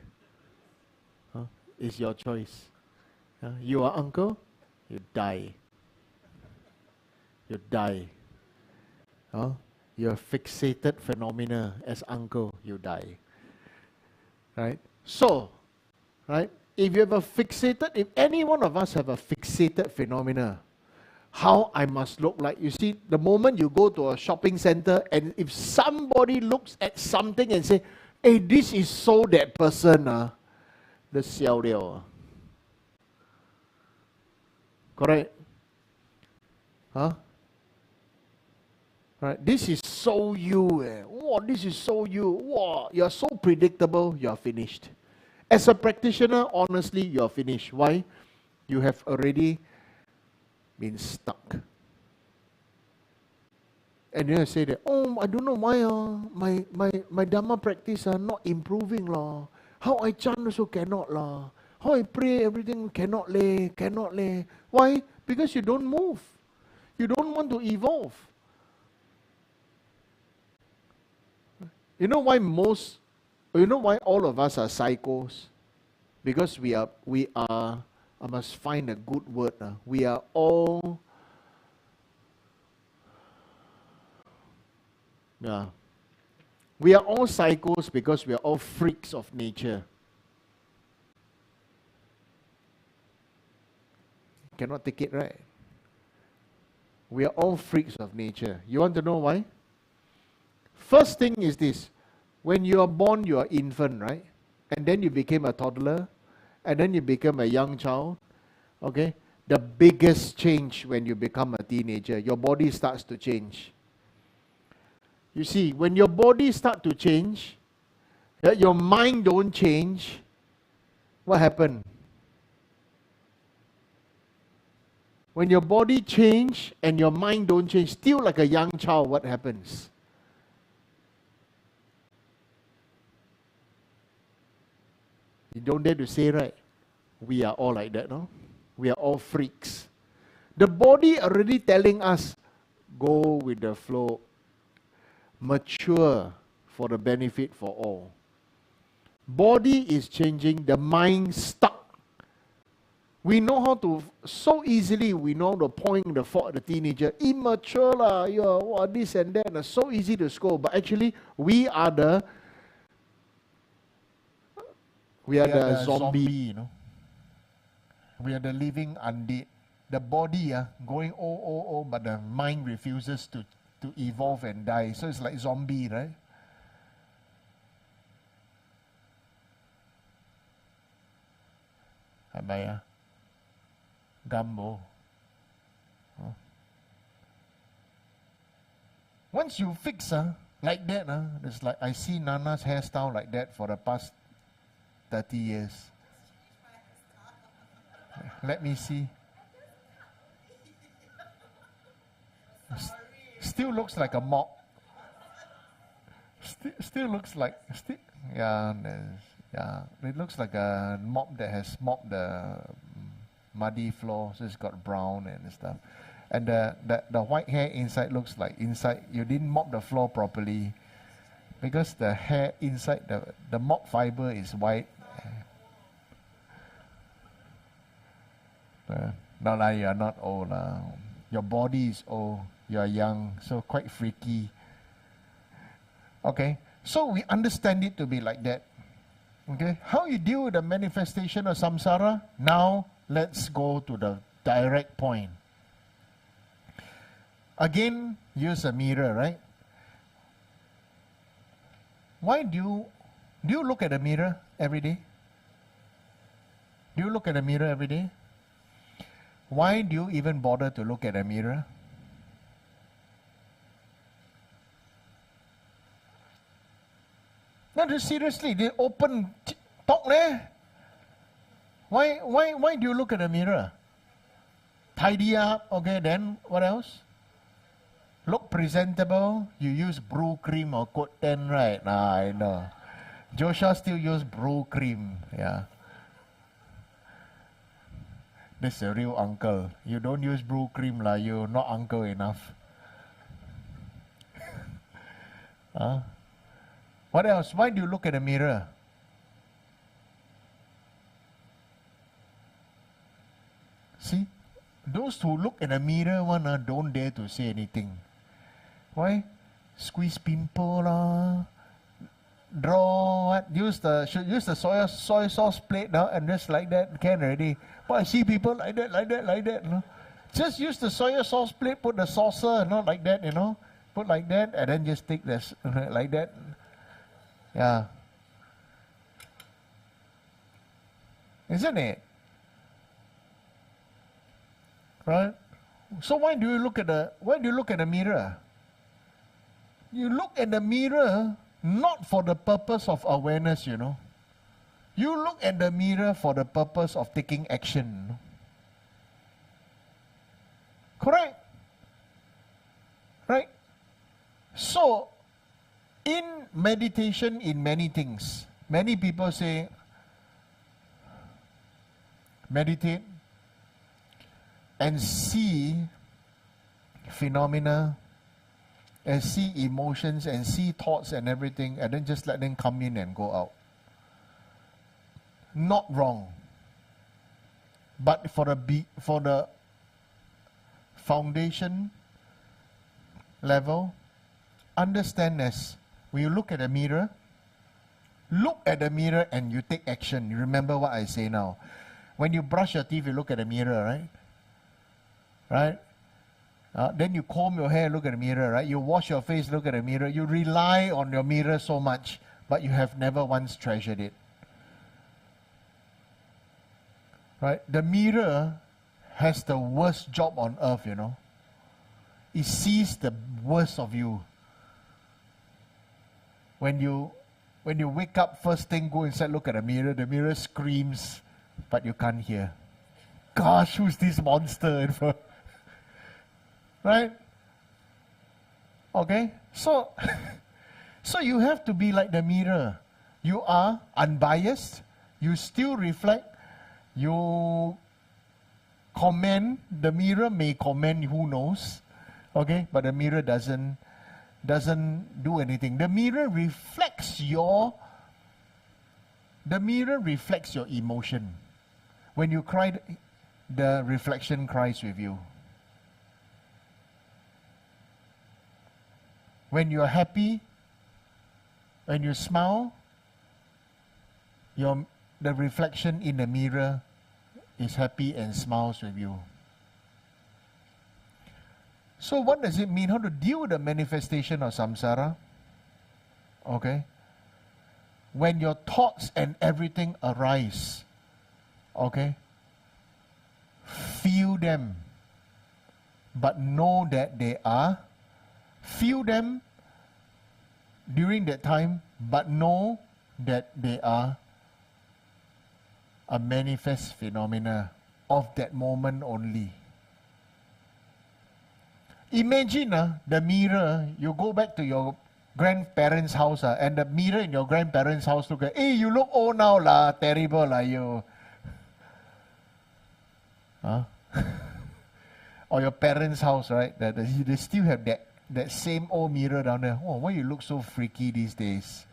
Huh? It's your choice. You are uncle, you die. You die. Huh? You're fixated phenomena as uncle, you die. Right? So, right? If you have a fixated, if any one of us have a fixated phenomena, how I must look like. You see, the moment you go to a shopping center and if somebody looks at something and say, hey, this is so that person, the xiao liao. Correct? Huh? Right? This is so you. Wow, this is so you. Wow, you're so predictable, you're finished. As a practitioner, honestly, you're finished. Why? You have already been stuck. And then I say that, oh, I don't know why my Dharma practice not improving lah. How I chant also cannot lah. How I pray everything cannot leh. Why? Because you don't move. You don't want to evolve. You know why all of us are psychos? Because we are, I must find a good word. We are all, we are all psychos because we are all freaks of nature. Cannot take it, right? We are all freaks of nature. You want to know why? First thing is this. When you are born, you are infant, right? And then you became a toddler. And then you become a young child. Okay? The biggest change when you become a teenager, your body starts to change. You see, when your body starts to change, your mind don't change, what happened? When your body change and your mind don't change, still like a young child, what happens? You don't dare to say, right? We are all like that, no? We are all freaks. The body already telling us, go with the flow, mature for the benefit for all. Body is changing, the mind stuck. We know how to, so easily we know the point, the fault, the teenager, immature lah, this and that, so easy to scold. But actually, we are the zombie, you know. We are the living undead. The body going but the mind refuses to evolve and die. So it's like zombie, right? Abaya. Gambo. Once you fix like that, it's like I see Nana's hairstyle like that for the past 30 years. Let me see. Still looks like a mop. Still looks like Yeah, it looks like a mop that has mopped the muddy floor, so it's got brown and stuff. And the white hair inside looks like inside you didn't mop the floor properly, because the hair inside the mop fiber is white. Not like you are not old. Your body is old. You are young, so quite freaky. Okay, so we understand it to be like that. Okay, how you deal with the manifestation of samsara? Now let's go to the direct point. Again, use a mirror, right? Why do you look at the mirror every day? Do you look at the mirror every day? Why do you even bother to look at a mirror? No, just seriously, they open talk there. Why do you look at the mirror? Tidy up, okay, then what else? Look presentable. You use brew cream or coat 10, right? I know. Joshua still use brew cream, yeah. This is a real uncle. You don't use brew cream lah. You're not uncle enough. Huh? What else? Why do you look at the mirror? See, those who look at the mirror don't dare to say anything. Why? Squeeze pimple lah. Draw what? Use the soy sauce plate now and just like that can already. But I see people like that. You know? Just use the soy sauce plate, put the saucer, like that, Put like that and then just take this like that. Yeah. Isn't it? Right? So why do you look at the mirror? You look at the mirror not for the purpose of awareness, You look at the mirror for the purpose of taking action. Correct? Right? So, in meditation, in many things, many people say, meditate and see phenomena, and see emotions, and see thoughts and everything, and then just let them come in and go out. Not wrong. But for the foundation level, understand this. When you look at the mirror and you take action. You remember what I say now. When you brush your teeth, you look at the mirror, right? Right? Then you comb your hair, look at the mirror, right? You wash your face, look at the mirror. You rely on your mirror so much, but you have never once treasured it. Right? The mirror has the worst job on earth, It sees the worst of you. When you wake up, first thing, go inside, look at the mirror screams, but you can't hear. Gosh, who's this monster? Right? Okay? So you have to be like the mirror. You are unbiased. You still reflect. You comment. The mirror may comment, who knows? Okay? But the mirror doesn't do anything. The mirror reflects your emotion. When you cry, the reflection cries with you. When you're happy, when you smile, the reflection in the mirror is happy and smiles with you. So what does it mean? How to deal with the manifestation of samsara? Okay. When your thoughts and everything arise, okay, feel them, but know that they are. Feel them during that time, but know that they are a manifest phenomena of that moment only. Imagine the mirror, you go back to your grandparents' house, and the mirror in your grandparents' house look at, hey, you look old now, lah, terrible, lah, you. Huh? Or your parents' house, right? That they still have that same old mirror down there. Oh, why you look so freaky these days?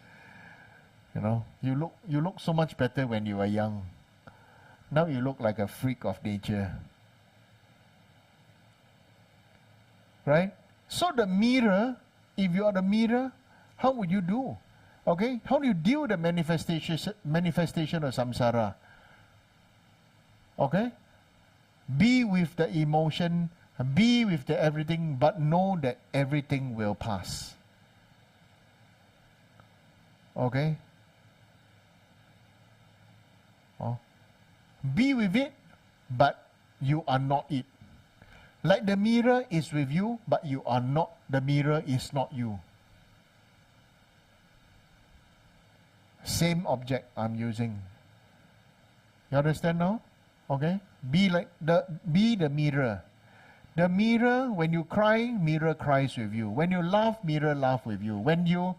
You know, you look so much better when you were young. Now you look like a freak of nature. Right? So the mirror, if you are the mirror, how would you do? Okay? How do you deal with the manifestation of samsara? Okay? Be with the emotion, be with the everything, but know that everything will pass. Okay? Oh. Be with it, but you are not it. Like the mirror is with you, but you are not, the mirror is not you. Same object I'm using. You understand now? Okay? Be the mirror. The mirror, when you cry, mirror cries with you. When you laugh, mirror laughs with you. When you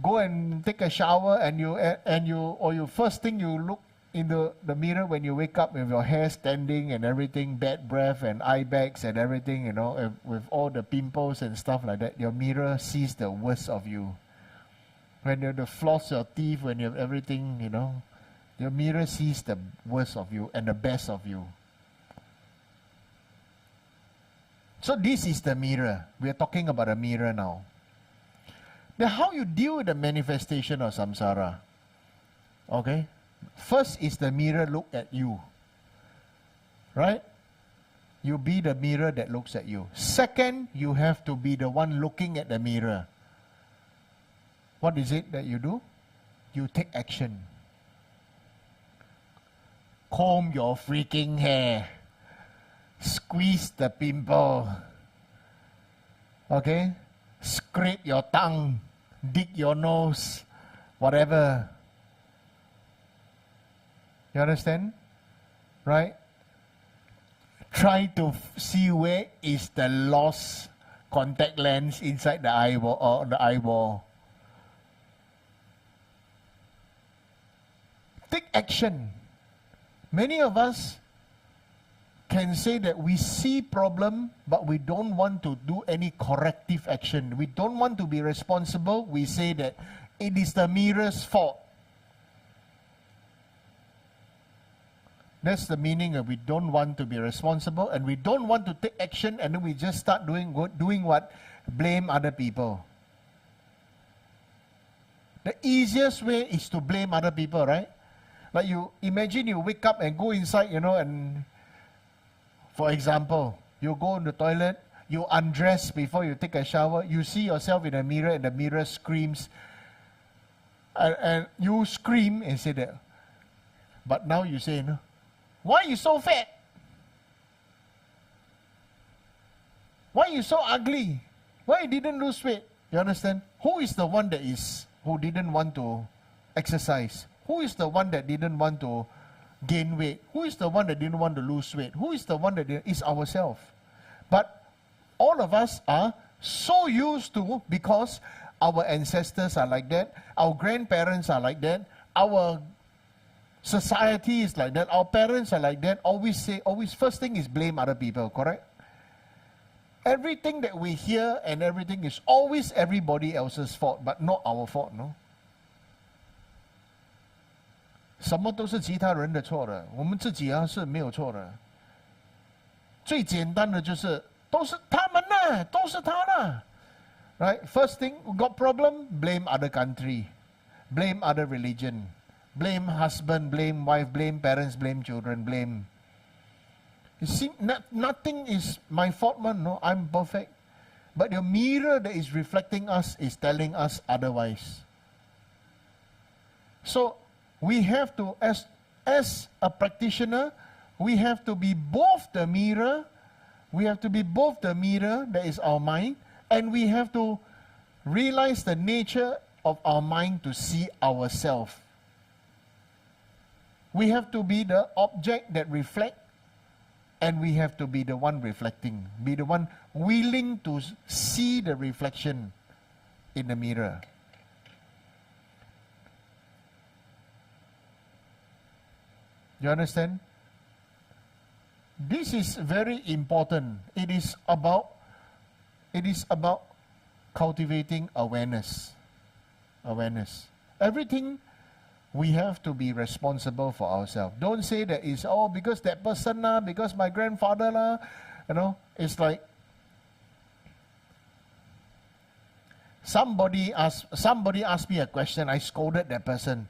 go and take a shower and you first thing you look in the mirror when you wake up with your hair standing and everything, bad breath and eye bags and everything, you know, with all the pimples and stuff like that, your mirror sees the worst of you. When you have to floss your teeth, when you have everything, you know, your mirror sees the worst of you and the best of you. So this is the mirror. We are talking about a mirror now. Now how you deal with the manifestation of samsara? Okay? First is the mirror look at you. Right? You be the mirror that looks at you. Second, you have to be the one looking at the mirror. What is it that you do? You take action. Comb your freaking hair. Squeeze the pimple. Okay? Scrape your tongue. Dig your nose. Whatever. You understand? Right? Try to see where is the lost contact lens inside the eyeball or the eyeball. Take action. Many of us can say that we see problem, but we don't want to do any corrective action. We don't want to be responsible. We say that it is the mirror's fault. That's the meaning of we don't want to be responsible and we don't want to take action, and then we just start doing what? Blame other people. The easiest way is to blame other people, right? Like you imagine you wake up and go inside, you know, and for example, you go in the toilet, you undress before you take a shower, you see yourself in a mirror and the mirror screams, and you scream and say that. But now you say, no, why are you so fat? Why are you so ugly? Why you didn't lose weight? You understand? Who is the one who didn't want to exercise? Who is the one that didn't want to gain weight? Who is the one that didn't want to lose weight? Who is the one that is ourselves? But all of us are so used to, because our ancestors are like that, our grandparents are like that, our society is like that, our parents are like that, always first thing is blame other people, correct? Everything that we hear and everything is always everybody else's fault, but not our fault, no? 什么都是其他人的错的，我们自己是没有错的。最简单的就是都是他们啦，都是他啦。Right? First thing, got problem, blame other country, blame other religion, blame husband, blame wife, blame parents, blame children, blame. You see, nothing is my fault, man. No, I'm perfect. But the mirror that is reflecting us is telling us otherwise. So we have to, as a practitioner, we have to be both the mirror, that is our mind, and we have to realize the nature of our mind to see ourselves. We have to be the object that reflects, and we have to be the one reflecting, be the one willing to see the reflection in the mirror. You understand? This is very important. It is about cultivating awareness. Awareness. Everything we have to be responsible for ourselves. Don't say that it's because that person lah, because my grandfather lah. You know, it's like somebody asked me a question. I scolded that person.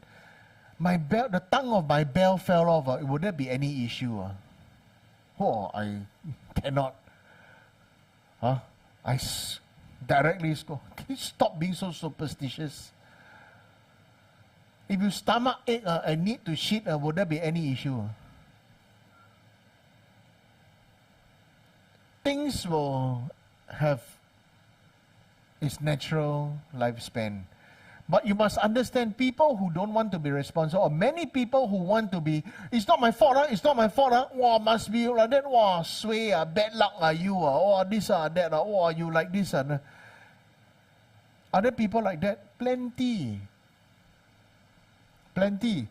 The tongue of my bell fell off. Would there be any issue? I cannot. Directly scold. Can you stop being so superstitious? If your stomach ache and need to shit, would there be any issue? Things will have its natural lifespan. But you must understand, people who don't want to be responsible, or many people who want to be, it's not my fault, it's not my fault, must be like that, sway, bad luck, you, this, that, you like this. Are there people like that? Plenty. Plenty.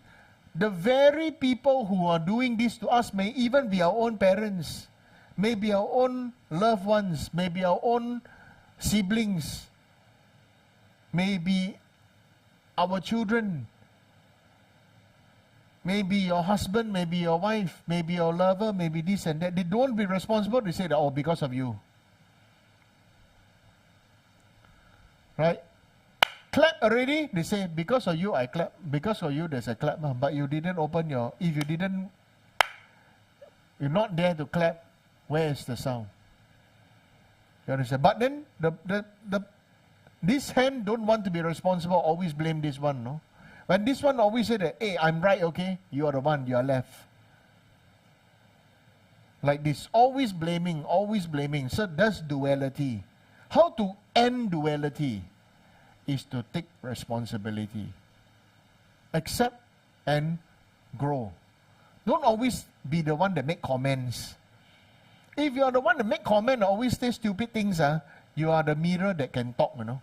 The very people who are doing this to us may even be our own parents, may be our own loved ones, may be our own siblings, may be our children, maybe your husband, maybe your wife, maybe your lover, maybe this and that. They don't be responsible. They say that, because of you. Right? Clap already? They say, because of you, I clap. Because of you, there's a clap. But you didn't open if you're not there to clap, where is the sound? You understand? But then, this hand don't want to be responsible, always blame this one, no? When this one always say that, hey, I'm right, okay? You are the one, you are left. Like this, always blaming. So that's duality. How to end duality is to take responsibility. Accept and grow. Don't always be the one that make comments. If you are the one that make comment, always say stupid things, you are the mirror that can talk, you know.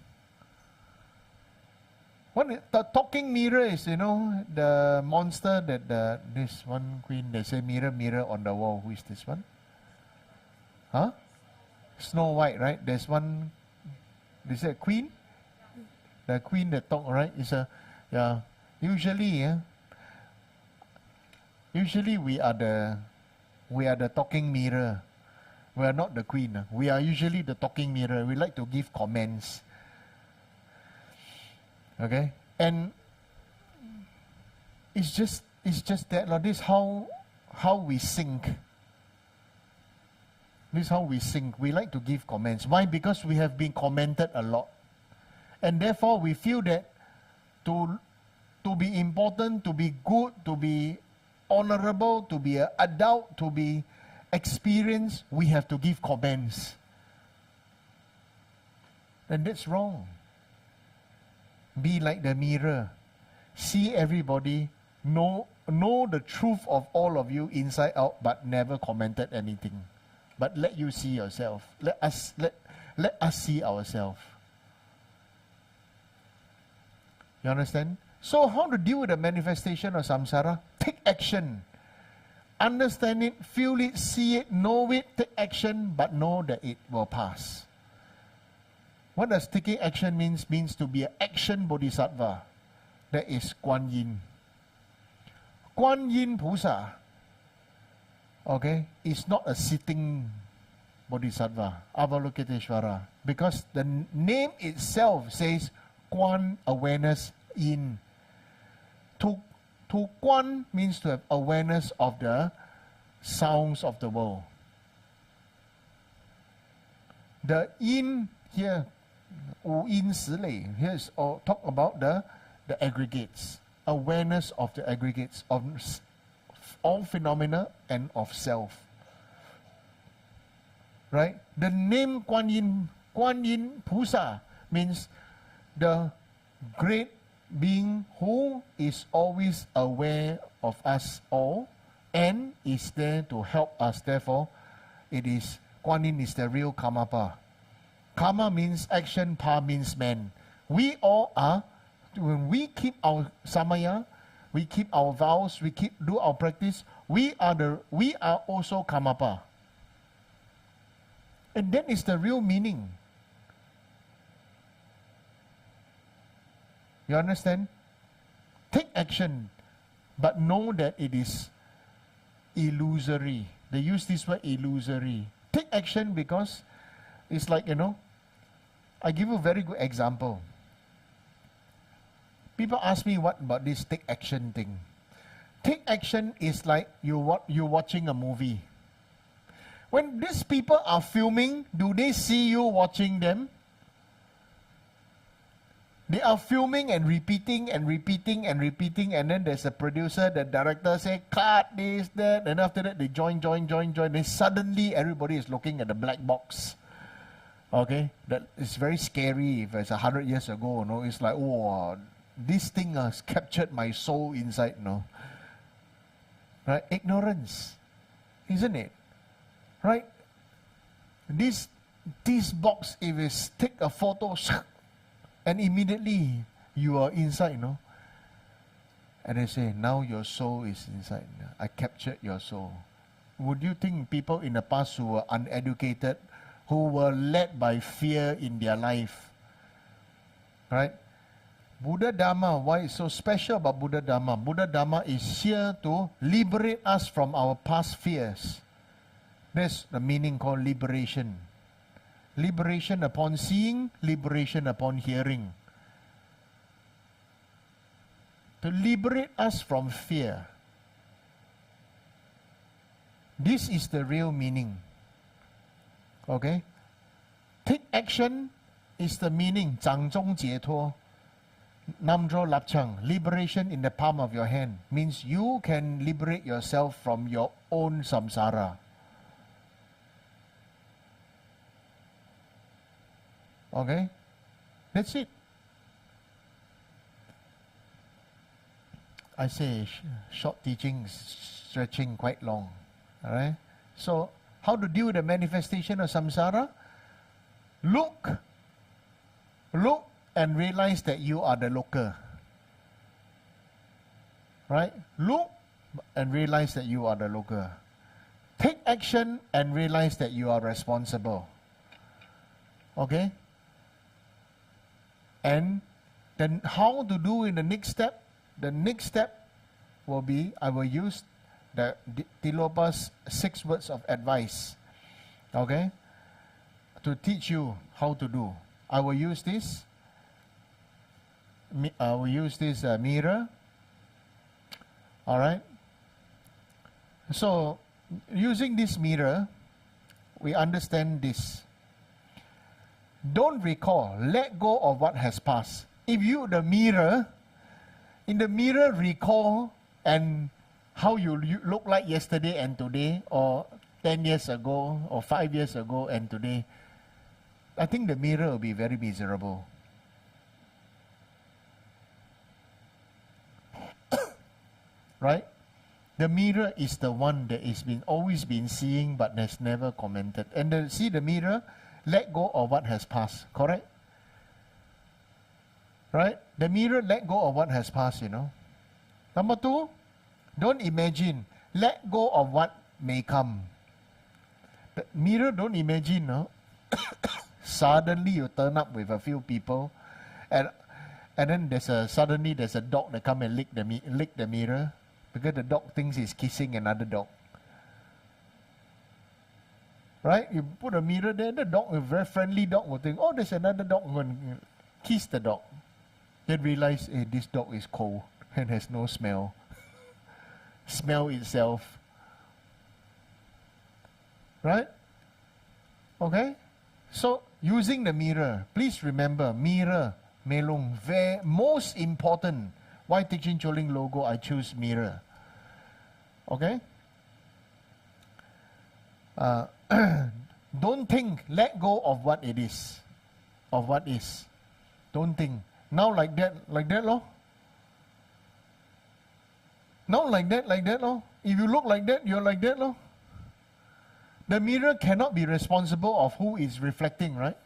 The talking mirror is, the monster that this one queen, they say, mirror, mirror on the wall. Who is this one? Snow White, right? There's one, they say queen? The queen that talk, right? Usually we are the talking mirror. We are not the queen. We are usually the talking mirror. We like to give comments. Okay? And it's just that. This is how we think. This is how we think. We like to give comments. Why? Because we have been commented a lot. And therefore we feel that to be important, to be good, to be honorable, to be an adult, to be experienced, we have to give comments. And that's wrong. Be like the mirror. See everybody. Know the truth of all of you inside out, but never commented anything. But let you see yourself. Let us see ourselves. You understand? So how to deal with the manifestation of samsara? Take action. Understand it, feel it, see it, know it, take action, but know that it will pass. What does taking action means? Means to be an action bodhisattva. That is Kuan Yin. Kuan Yin Pusa, okay, is not a sitting bodhisattva, Avalokiteshvara, because the name itself says Kuan, awareness, Yin. To Kuan means to have awareness of the sounds of the world. The Yin here, Wu Yin Si Lei, here is talk about the aggregates. Awareness of the aggregates, of all phenomena and of self. Right? The name Kuan Yin Pusa means the great being who is always aware of us all and is there to help us. Therefore, Kuan Yin is the real Karmapa. Karma means action, Pa means man. We all are, when we keep our samaya, we keep our vows, do our practice, we are also kamapa. And that is the real meaning. You understand? Take action, but know that it is illusory. They use this word illusory. Take action because it's like, I give you a very good example. People ask me what about this take action thing. Take action is like you're watching a movie. When these people are filming, do they see you watching them? They are filming and repeating and repeating and repeating, and then there's a producer, the director say, cut this, that, and after that they join. Then suddenly everybody is looking at the black box. Okay? That is very scary if it's 100 years ago, It's like, oh, this thing has captured my soul inside, Right? Ignorance. Isn't it? Right? This box, if it's take a photo, and immediately you are inside, And they say, now your soul is inside. I captured your soul. Would you think people in the past who were uneducated, who were led by fear in their life, right? Buddha Dharma, why it's so special about Buddha Dharma? Buddha Dharma is here to liberate us from our past fears. That's the meaning called liberation. Liberation upon seeing, liberation upon hearing. To liberate us from fear. This is the real meaning. Okay? Take action is the meaning. 掌中解脱. Namdro Lapchang. Liberation in the palm of your hand. Means you can liberate yourself from your own samsara. Okay? That's it. I say short teaching, stretching quite long. Alright? So, how to deal with the manifestation of samsara? Look and realize that you are the looker. Right? Look and realize that you are the looker. Take action and realize that you are responsible. Okay? And then how to do in the next step? The next step will be, I will use the Tilopa's 6 words of advice. Okay? To teach you how to do. I will use this. I will use this mirror. Alright? So, using this mirror, we understand this. Don't recall, let go of what has passed. If you, in the mirror, recall and how you look like yesterday and today, or 10 years ago, or 5 years ago and today, I think the mirror will be very miserable. Right? The mirror is the one that is always been seeing but has never commented. And see the mirror, let go of what has passed. Correct? Right? The mirror, let go of what has passed, Number 2, don't imagine. Let go of what may come. The mirror, don't imagine, Suddenly you turn up with a few people, and then suddenly there's a dog that come and lick the mirror, because the dog thinks he's kissing another dog. Right? You put a mirror there, the dog, a very friendly dog, will think, oh, there's another dog, I'm going to kiss the dog. Then realize, hey, this dog is cold and has no smell. Smell itself. Right? Okay? So, using the mirror, please remember, mirror, melung, most important. Why teaching Choling logo, I choose mirror. Okay? Don't think, let go of what it is. Of what is. Don't think. Now like that, lor. Now like that, lor. If you look like that, you're like that, lor. The mirror cannot be responsible of who is reflecting, right?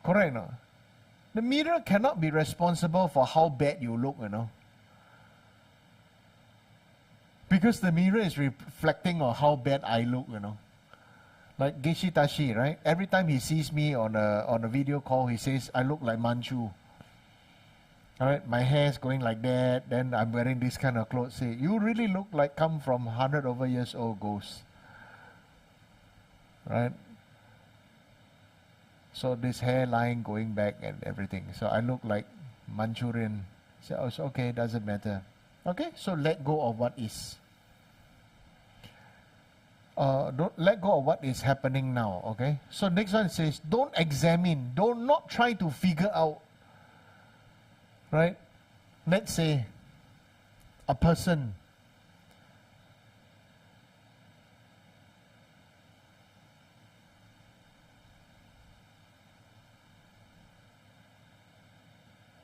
Correct, no? The mirror cannot be responsible for how bad you look, you know. Because the mirror is reflecting on how bad I look, you know. Like Geshe Tashi, right? Every time he sees me on a video call, he says, I look like Manchu. Alright, my hair is going like that, then I'm wearing this kind of clothes. Say, you really look like come from 100 over years old ghost. Right? So this hairline going back and everything. So I look like Manchurian. So I was okay, doesn't matter. Okay, so let go of what is. Don't let go of what is happening now. Okay. So next one says, don't examine, not try to figure out. Right? Let's say a person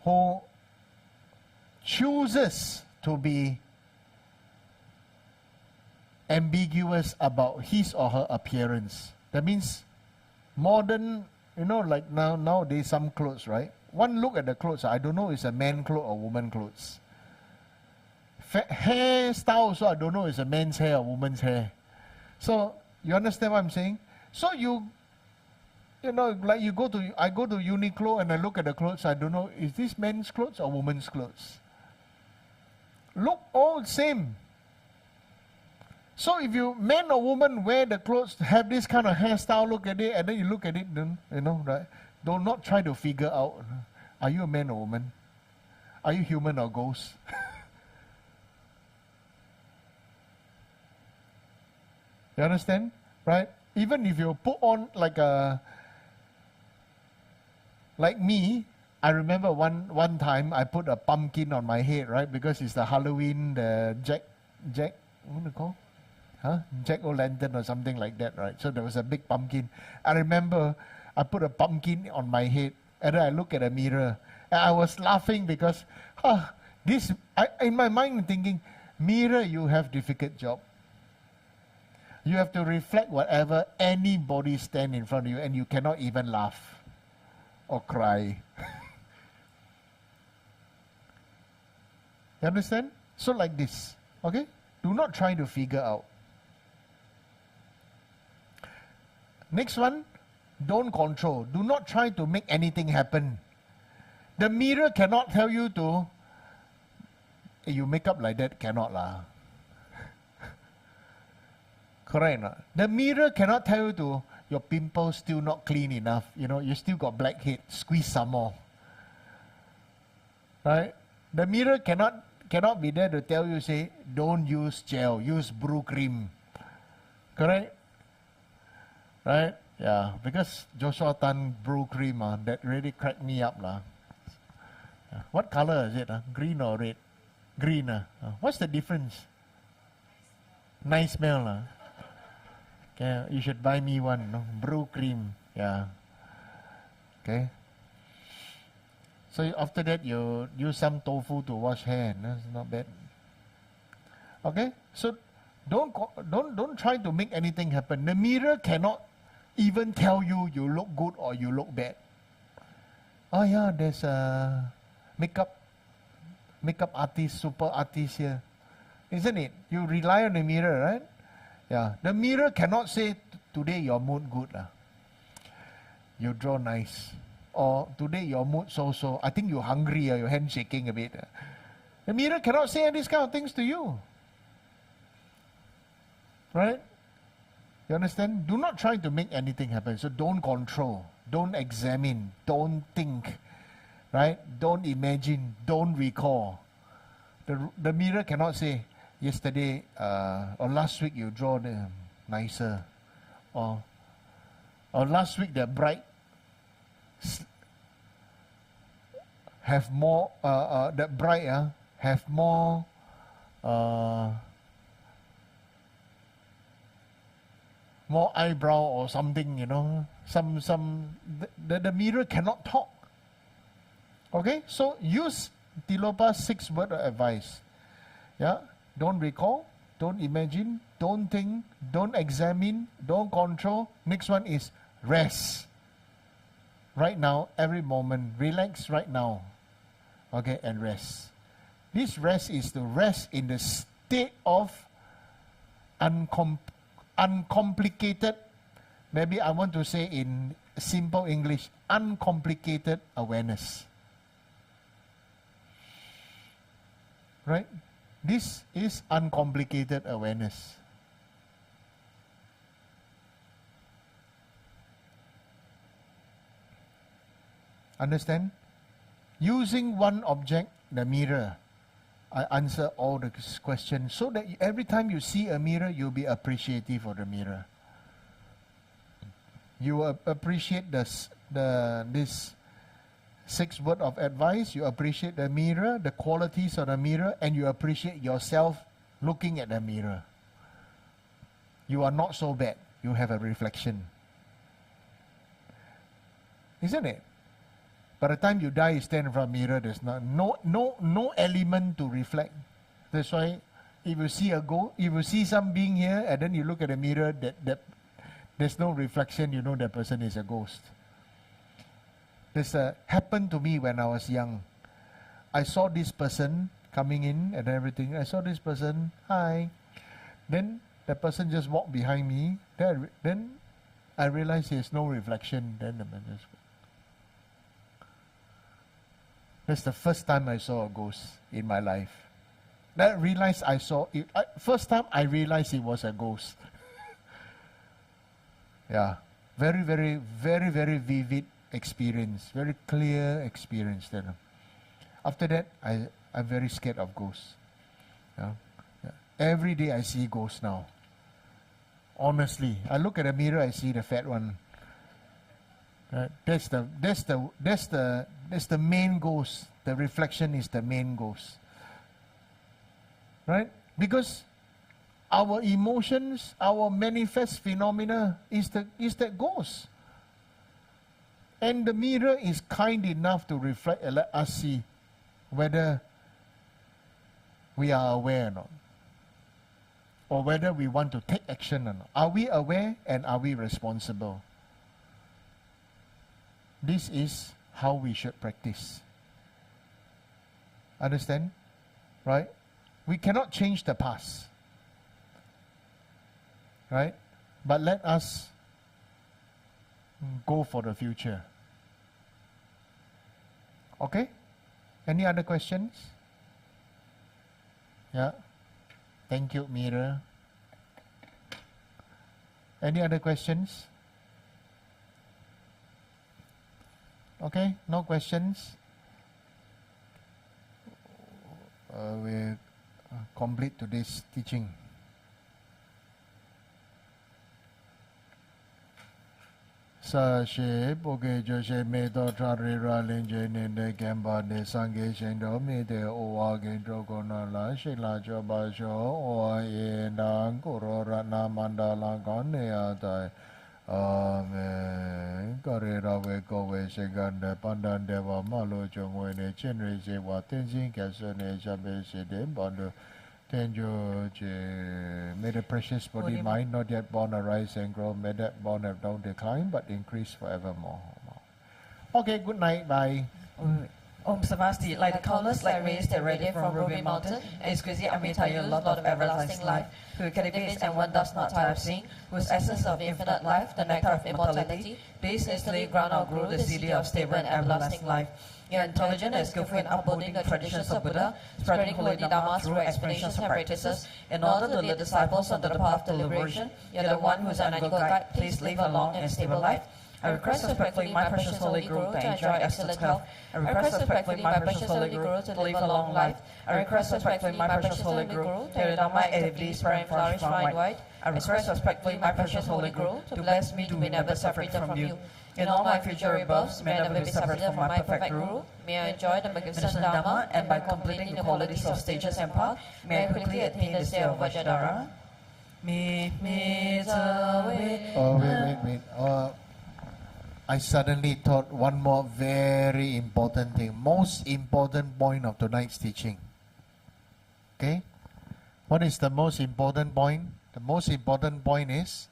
who chooses to be ambiguous about his or her appearance. That means modern, you know, like nowadays some clothes, right? One look at the clothes, I don't know it's a man clothes or woman clothes. Hairstyle also, I don't know it's a man's hair or woman's hair. So, you understand what I'm saying? So you know, like I go to Uniqlo and I look at the clothes, I don't know, is this men's clothes or woman's clothes? Look all same. So if you, man or woman, wear the clothes, have this kind of hairstyle, look at it, and then you look at it, then, you know, right? Do not try to figure out, are you a man or woman? Are you human or ghost? You understand? Right? Even if you put on like me, I remember one time I put a pumpkin on my head, right? Because it's the Halloween, the Jack, what do you call? Jack-o'-lantern or something like that, right? So there was a big pumpkin. I remember I put a pumpkin on my head, and then I look at a mirror, and I was laughing because, in my mind thinking, mirror, you have difficult job. You have to reflect whatever anybody stand in front of you, and you cannot even laugh or cry. You understand? So like this, okay? Do not try to figure out. Next one, don't control. Do not try to make anything happen. The mirror cannot tell you to, hey, you make up like that, cannot lah. Correct or not? The mirror cannot tell you to, your pimples still not clean enough. You know, you still got blackhead, squeeze some more. Right? The mirror cannot be there to tell you, say, don't use gel, use brew cream. Correct? Right? Yeah, because Joshua Tan brew cream, that really cracked me up. Yeah. What color is it? Green or red? Green. What's the difference? Nice smell. Okay, you should buy me one. No? Brew cream. Yeah. Okay. So after that, you use some tofu to wash hair. That's not bad. Okay. So don't try to make anything happen. The mirror cannot even tell you look good or you look bad. Oh yeah, there's a makeup artist, super artist here. Isn't it? You rely on the mirror, right? Yeah. The mirror cannot say, today your mood good. You draw nice. Or today your mood so-so. I think you're hungry, your hand shaking a bit. The mirror cannot say these kind of things to you. Right? You understand? Do not try to make anything happen. So don't control. Don't examine. Don't think. Right? Don't imagine. Don't recall. The mirror cannot say, yesterday or last week you draw the nicer. Or last week the bright have more that bright have more more eyebrow or something, you know. The mirror cannot talk. Okay, so use Tilopa's 6 word of advice. Yeah, don't recall, don't imagine, don't think, don't examine, don't control. Next one is rest. right now, every moment. Relax right now. Okay, and rest. This rest is to rest in the state of uncomplicated, maybe I want to say in simple English, uncomplicated awareness. Right? This is uncomplicated awareness. Understand? Using one object, the mirror, I answer all the questions so that every time you see a mirror, you'll be appreciative of the mirror. You will appreciate this 6 words of advice. You appreciate the mirror, the qualities of the mirror, and you appreciate yourself looking at the mirror. You are not so bad. You have a reflection. Isn't it? By the time you die, you stand in front of the mirror, there's no element to reflect. That's why if you see a ghost, if you see some being here, and then you look at the mirror, that there's no reflection, you know that person is a ghost. This happened to me when I was young. I saw this person coming in and everything. I saw this person, hi. Then the person just walked behind me. Then I realized there's no reflection. Then the man just... That's the first time I saw a ghost in my life. That realized I saw it. First time I realized it was a ghost. Yeah, very, very, very, very vivid experience, very clear experience. Then, after that, I'm very scared of ghosts. Yeah. Yeah. Every day I see ghosts now. Honestly, I look at the mirror, I see the fat one. That's the main ghost. The reflection is the main ghost. Right? Because our emotions, our manifest phenomena is the ghost. And the mirror is kind enough to reflect and let us see whether we are aware or not. Or whether we want to take action or not. Are we aware and are we responsible? This is how we should practice. Understand? Right? We cannot change the past. Right? But let us go for the future. Okay? Any other questions? Yeah? Thank you, Mira. Any other questions? Okay, no questions. We'll complete today's teaching. Sa she boge jo she me do tra re ra lin je ne de gan ba de sang ge shin do me de o wa ge tro ko na la shi la jo ba sho o ye na ko ro ra na manda la ko ne ya dai Amen. Karera we go we shiganda pandan deva malo chongwe ne chinri se wa tenzin kaso ne chabe se dem bandu tenjo che. May the precious body mind not yet born arise and grow. May that born have don't decline but increase forevermore. Okay, good night. Bye. Om Savasti, like the countless light rays that radiate from Ruby Mountain, and exquisite and entire Lord of everlasting life, who cultivates and one does not tire of seeing, whose essence of infinite life, the nectar of immortality, base instantly ground our Guru, the city of stable and everlasting life. Your intelligent and skillful in upholding the traditions of Buddha, spreading holy Dharma through explanations and practices, in order to lead disciples onto the path to liberation. You're the one who is an unequal guide. Please live a long and stable life. I request respectfully my precious Holy Guru to enjoy excellent health. I request respectfully my precious Holy Guru to live a long life. I request respectfully my precious Holy Guru to hear the Dharma actively spread and flourish far and wide. I request respectfully my precious Holy Guru to bless me to be never separated from you. In all my future rebirths, may I never be separated from my perfect Guru. May I enjoy the magnificent Dharma, and by completing the qualities of stages and path, may I quickly attain the state of Vajradhara. Wait. I suddenly thought one more very important thing, most important point of tonight's teaching. Okay? What is the most important point? The most important point is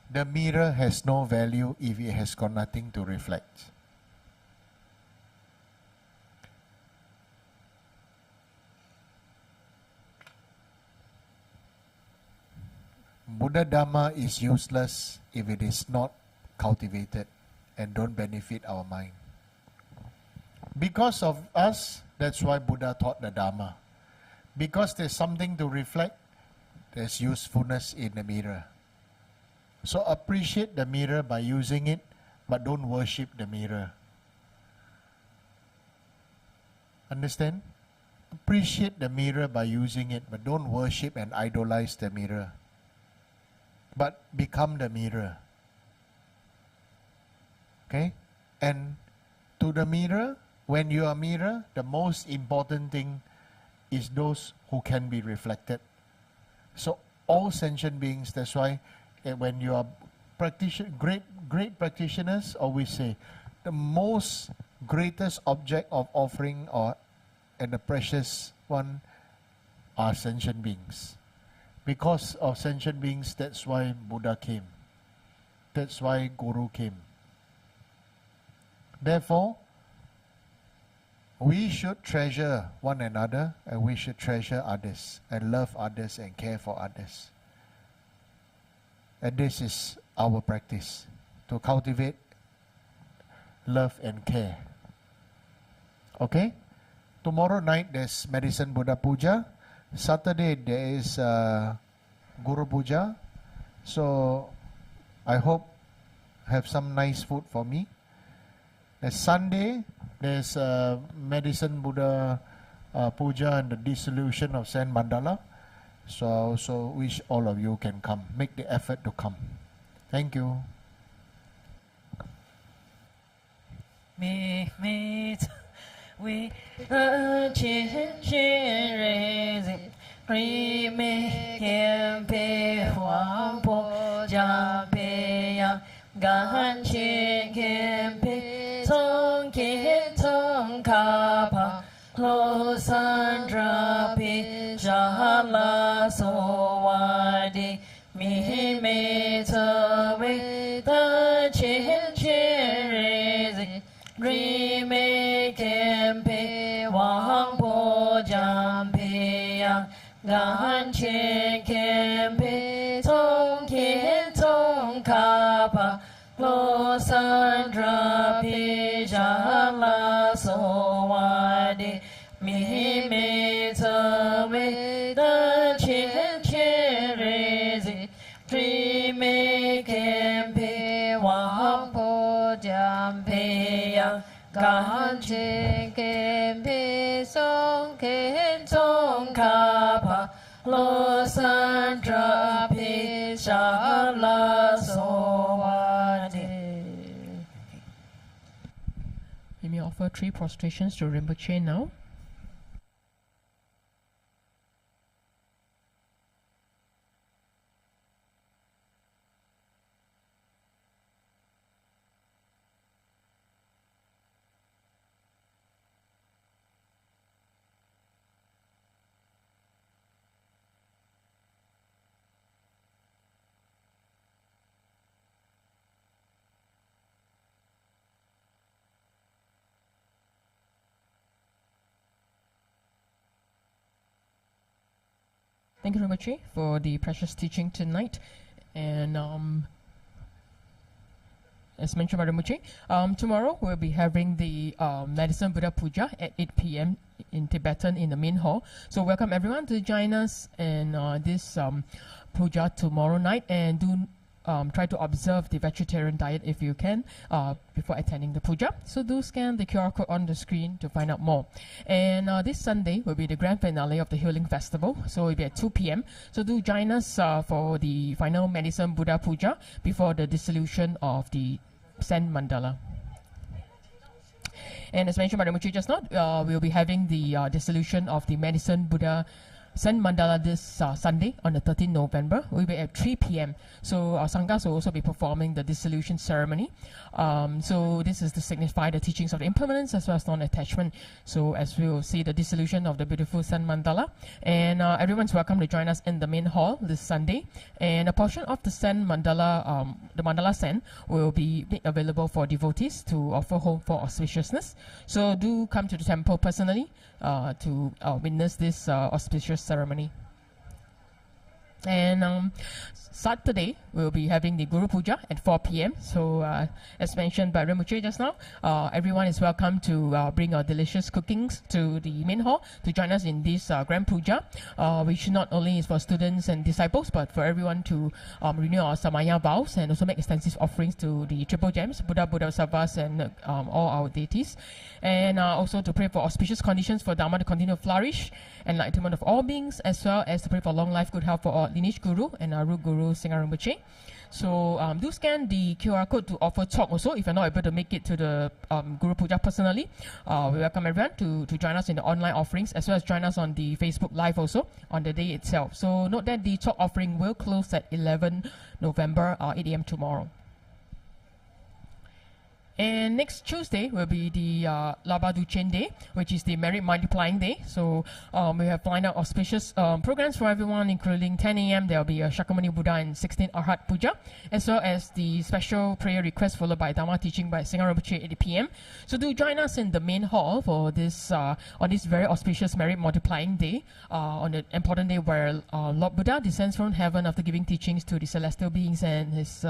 the mirror has no value if it has got nothing to reflect. Buddha Dharma is useless if it is not cultivated and don't benefit our mind. Because of us, that's why Buddha taught the Dharma. Because there's something to reflect, there's usefulness in the mirror. So appreciate the mirror by using it, but don't worship the mirror. Understand? Appreciate the mirror by using it, but don't worship and idolize the mirror. But become the mirror. Okay? And to the mirror, when you are mirror, the most important thing is those who can be reflected. So all sentient beings, that's why when you are great practitioners always say, the most greatest object of offering and the precious one are sentient beings. Because of sentient beings, that's why Buddha came. That's why Guru came. Therefore, we should treasure one another, and we should treasure others, and love others, and care for others. And this is our practice, to cultivate love and care. Okay? Tomorrow night there's Medicine Buddha Puja. Saturday there is Guru Puja. So I hope have some nice food for me. And Sunday there's Medicine Buddha Puja and the dissolution of Sand Mandala. So I also wish all of you can come. Make the effort to come. Thank you. We remake him pay Huang Po Jia Pei Yang Gan Chi Kim Pei Song Ki Tong Ka Pa Lo Sandra Pi Shala So Wadi Mi Me Tse Wei Da Chin Chin Re Remake him pay Huang Po Jia Pei Yang Gan Chi Kim Pei Song Ki Tong Ka Pa Lo Sandra Pi Shala So Wadi Mi Me Tse Wei Da Chin Chin Re Remake him pay Huang Po Jia Pei Yang Gan Chi Kim Pei Song Ki Tong Ka Pa Lo Sandra Pi Shala So Wadi. We may offer 3 prostrations to Rinpoche now. Thank you, Rinpoche, for the precious teaching tonight. And as mentioned by Rinpoche, tomorrow we'll be having the Medicine Buddha Puja at 8 p.m. in Tibetan in the main hall. So welcome everyone to join us in this puja tomorrow night, and do try to observe the vegetarian diet if you can before attending the puja. So do scan the QR code on the screen to find out more. And this Sunday will be the grand finale of the Healing Festival. So it will be at 2 p.m. So do join us for the final Medicine Buddha Puja before the dissolution of the Sand Mandala. And as mentioned by Rinpoche just now, we'll be having the dissolution of the Medicine Buddha Sun Mandala this Sunday on the 13th November. We'll be at 3 p.m. So our Sanghas will also be performing the dissolution ceremony. So this is to signify the teachings of impermanence as well as non-attachment. So as we will see the dissolution of the beautiful Sun Mandala. And everyone's welcome to join us in the main hall this Sunday. And a portion of the Sun Mandala, the Mandala Sen, will be made available for devotees to offer home for auspiciousness. So do come to the temple personally to witness this auspicious ceremony. And Saturday, we'll be having the Guru Puja at 4 p.m. So, as mentioned by Rinpoche just now, everyone is welcome to bring our delicious cookings to the main hall to join us in this Grand Puja, which not only is for students and disciples, but for everyone to renew our Samaya vows and also make extensive offerings to the Triple Gems, Buddha, Bodhisattvas, and all our deities. And also to pray for auspicious conditions for Dharma to continue to flourish, enlightenment of all beings, as well as to pray for long life, good health for our lineage guru and our root guru, Singha Rinpoche. So do scan the QR code to offer talk also if you're not able to make it to the Guru Puja personally. We welcome everyone to join us in the online offerings as well as join us on the Facebook Live also on the day itself. So note that the talk offering will close at 11 November, 8 a.m. tomorrow. And next Tuesday will be the Laba Duchen Day, which is the Merit Multiplying Day. So we have lined up auspicious programs for everyone, including 10 a.m. there will be a Shakyamuni Buddha and 16 Arhat Puja, as well as the special prayer request followed by Dharma teaching by Singha Rinpoche at 8 p.m. So do join us in the main hall for this on this very auspicious Merit Multiplying Day, on the important day where Lord Buddha descends from heaven after giving teachings to the celestial beings and his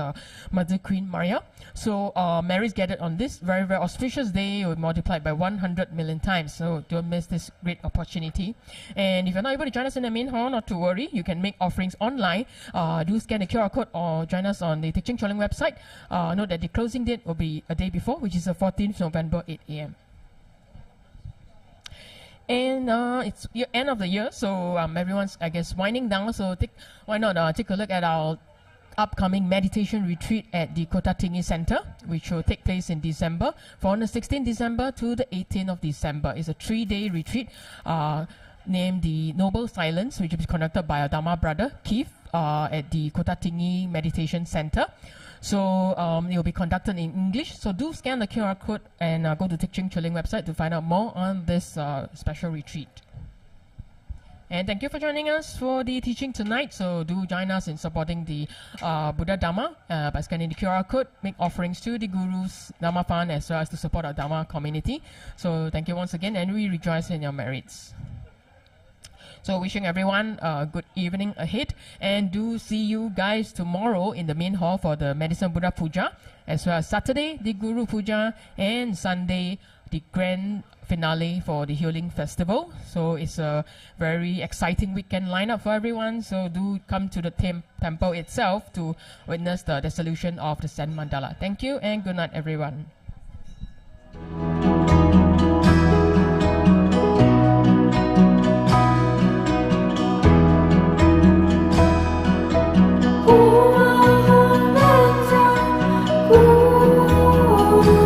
Mother Queen Maria. So merits gathered on this very, very auspicious day will be multiplied by 100 million times. So don't miss this great opportunity. And if you're not able to join us in the main hall, not to worry. You can make offerings online. Do scan the QR code or join us on the Teaching Choling website. Note that the closing date will be a day before, which is the 14th November, 8 a.m. And it's end of the year, so everyone's, I guess, winding down. So why not take a look at our upcoming meditation retreat at the Kota Tinggi Center, which will take place in December, from the 16th December to the 18th of December. It's a 3-day retreat named the Noble Silence, which will be conducted by our Dharma brother, Keith, at the Kota Tinggi Meditation Center. So it will be conducted in English. So do scan the QR code and go to Teaching Choling website to find out more on this special retreat. And thank you for joining us for the teaching tonight. So do join us in supporting the Buddha Dharma by scanning the QR code, make offerings to the Guru's Dharma Fund as well as to support our Dharma community. So thank you once again, and we rejoice in your merits. So wishing everyone a good evening ahead, and do see you guys tomorrow in the main hall for the Medicine Buddha Puja, as well as Saturday the Guru Puja, and Sunday the grand finale for the Healing Festival. So it's a very exciting weekend lineup for everyone. So do come to the temple itself to witness the dissolution of the Sun Mandala. Thank you and good night, everyone. Ooh.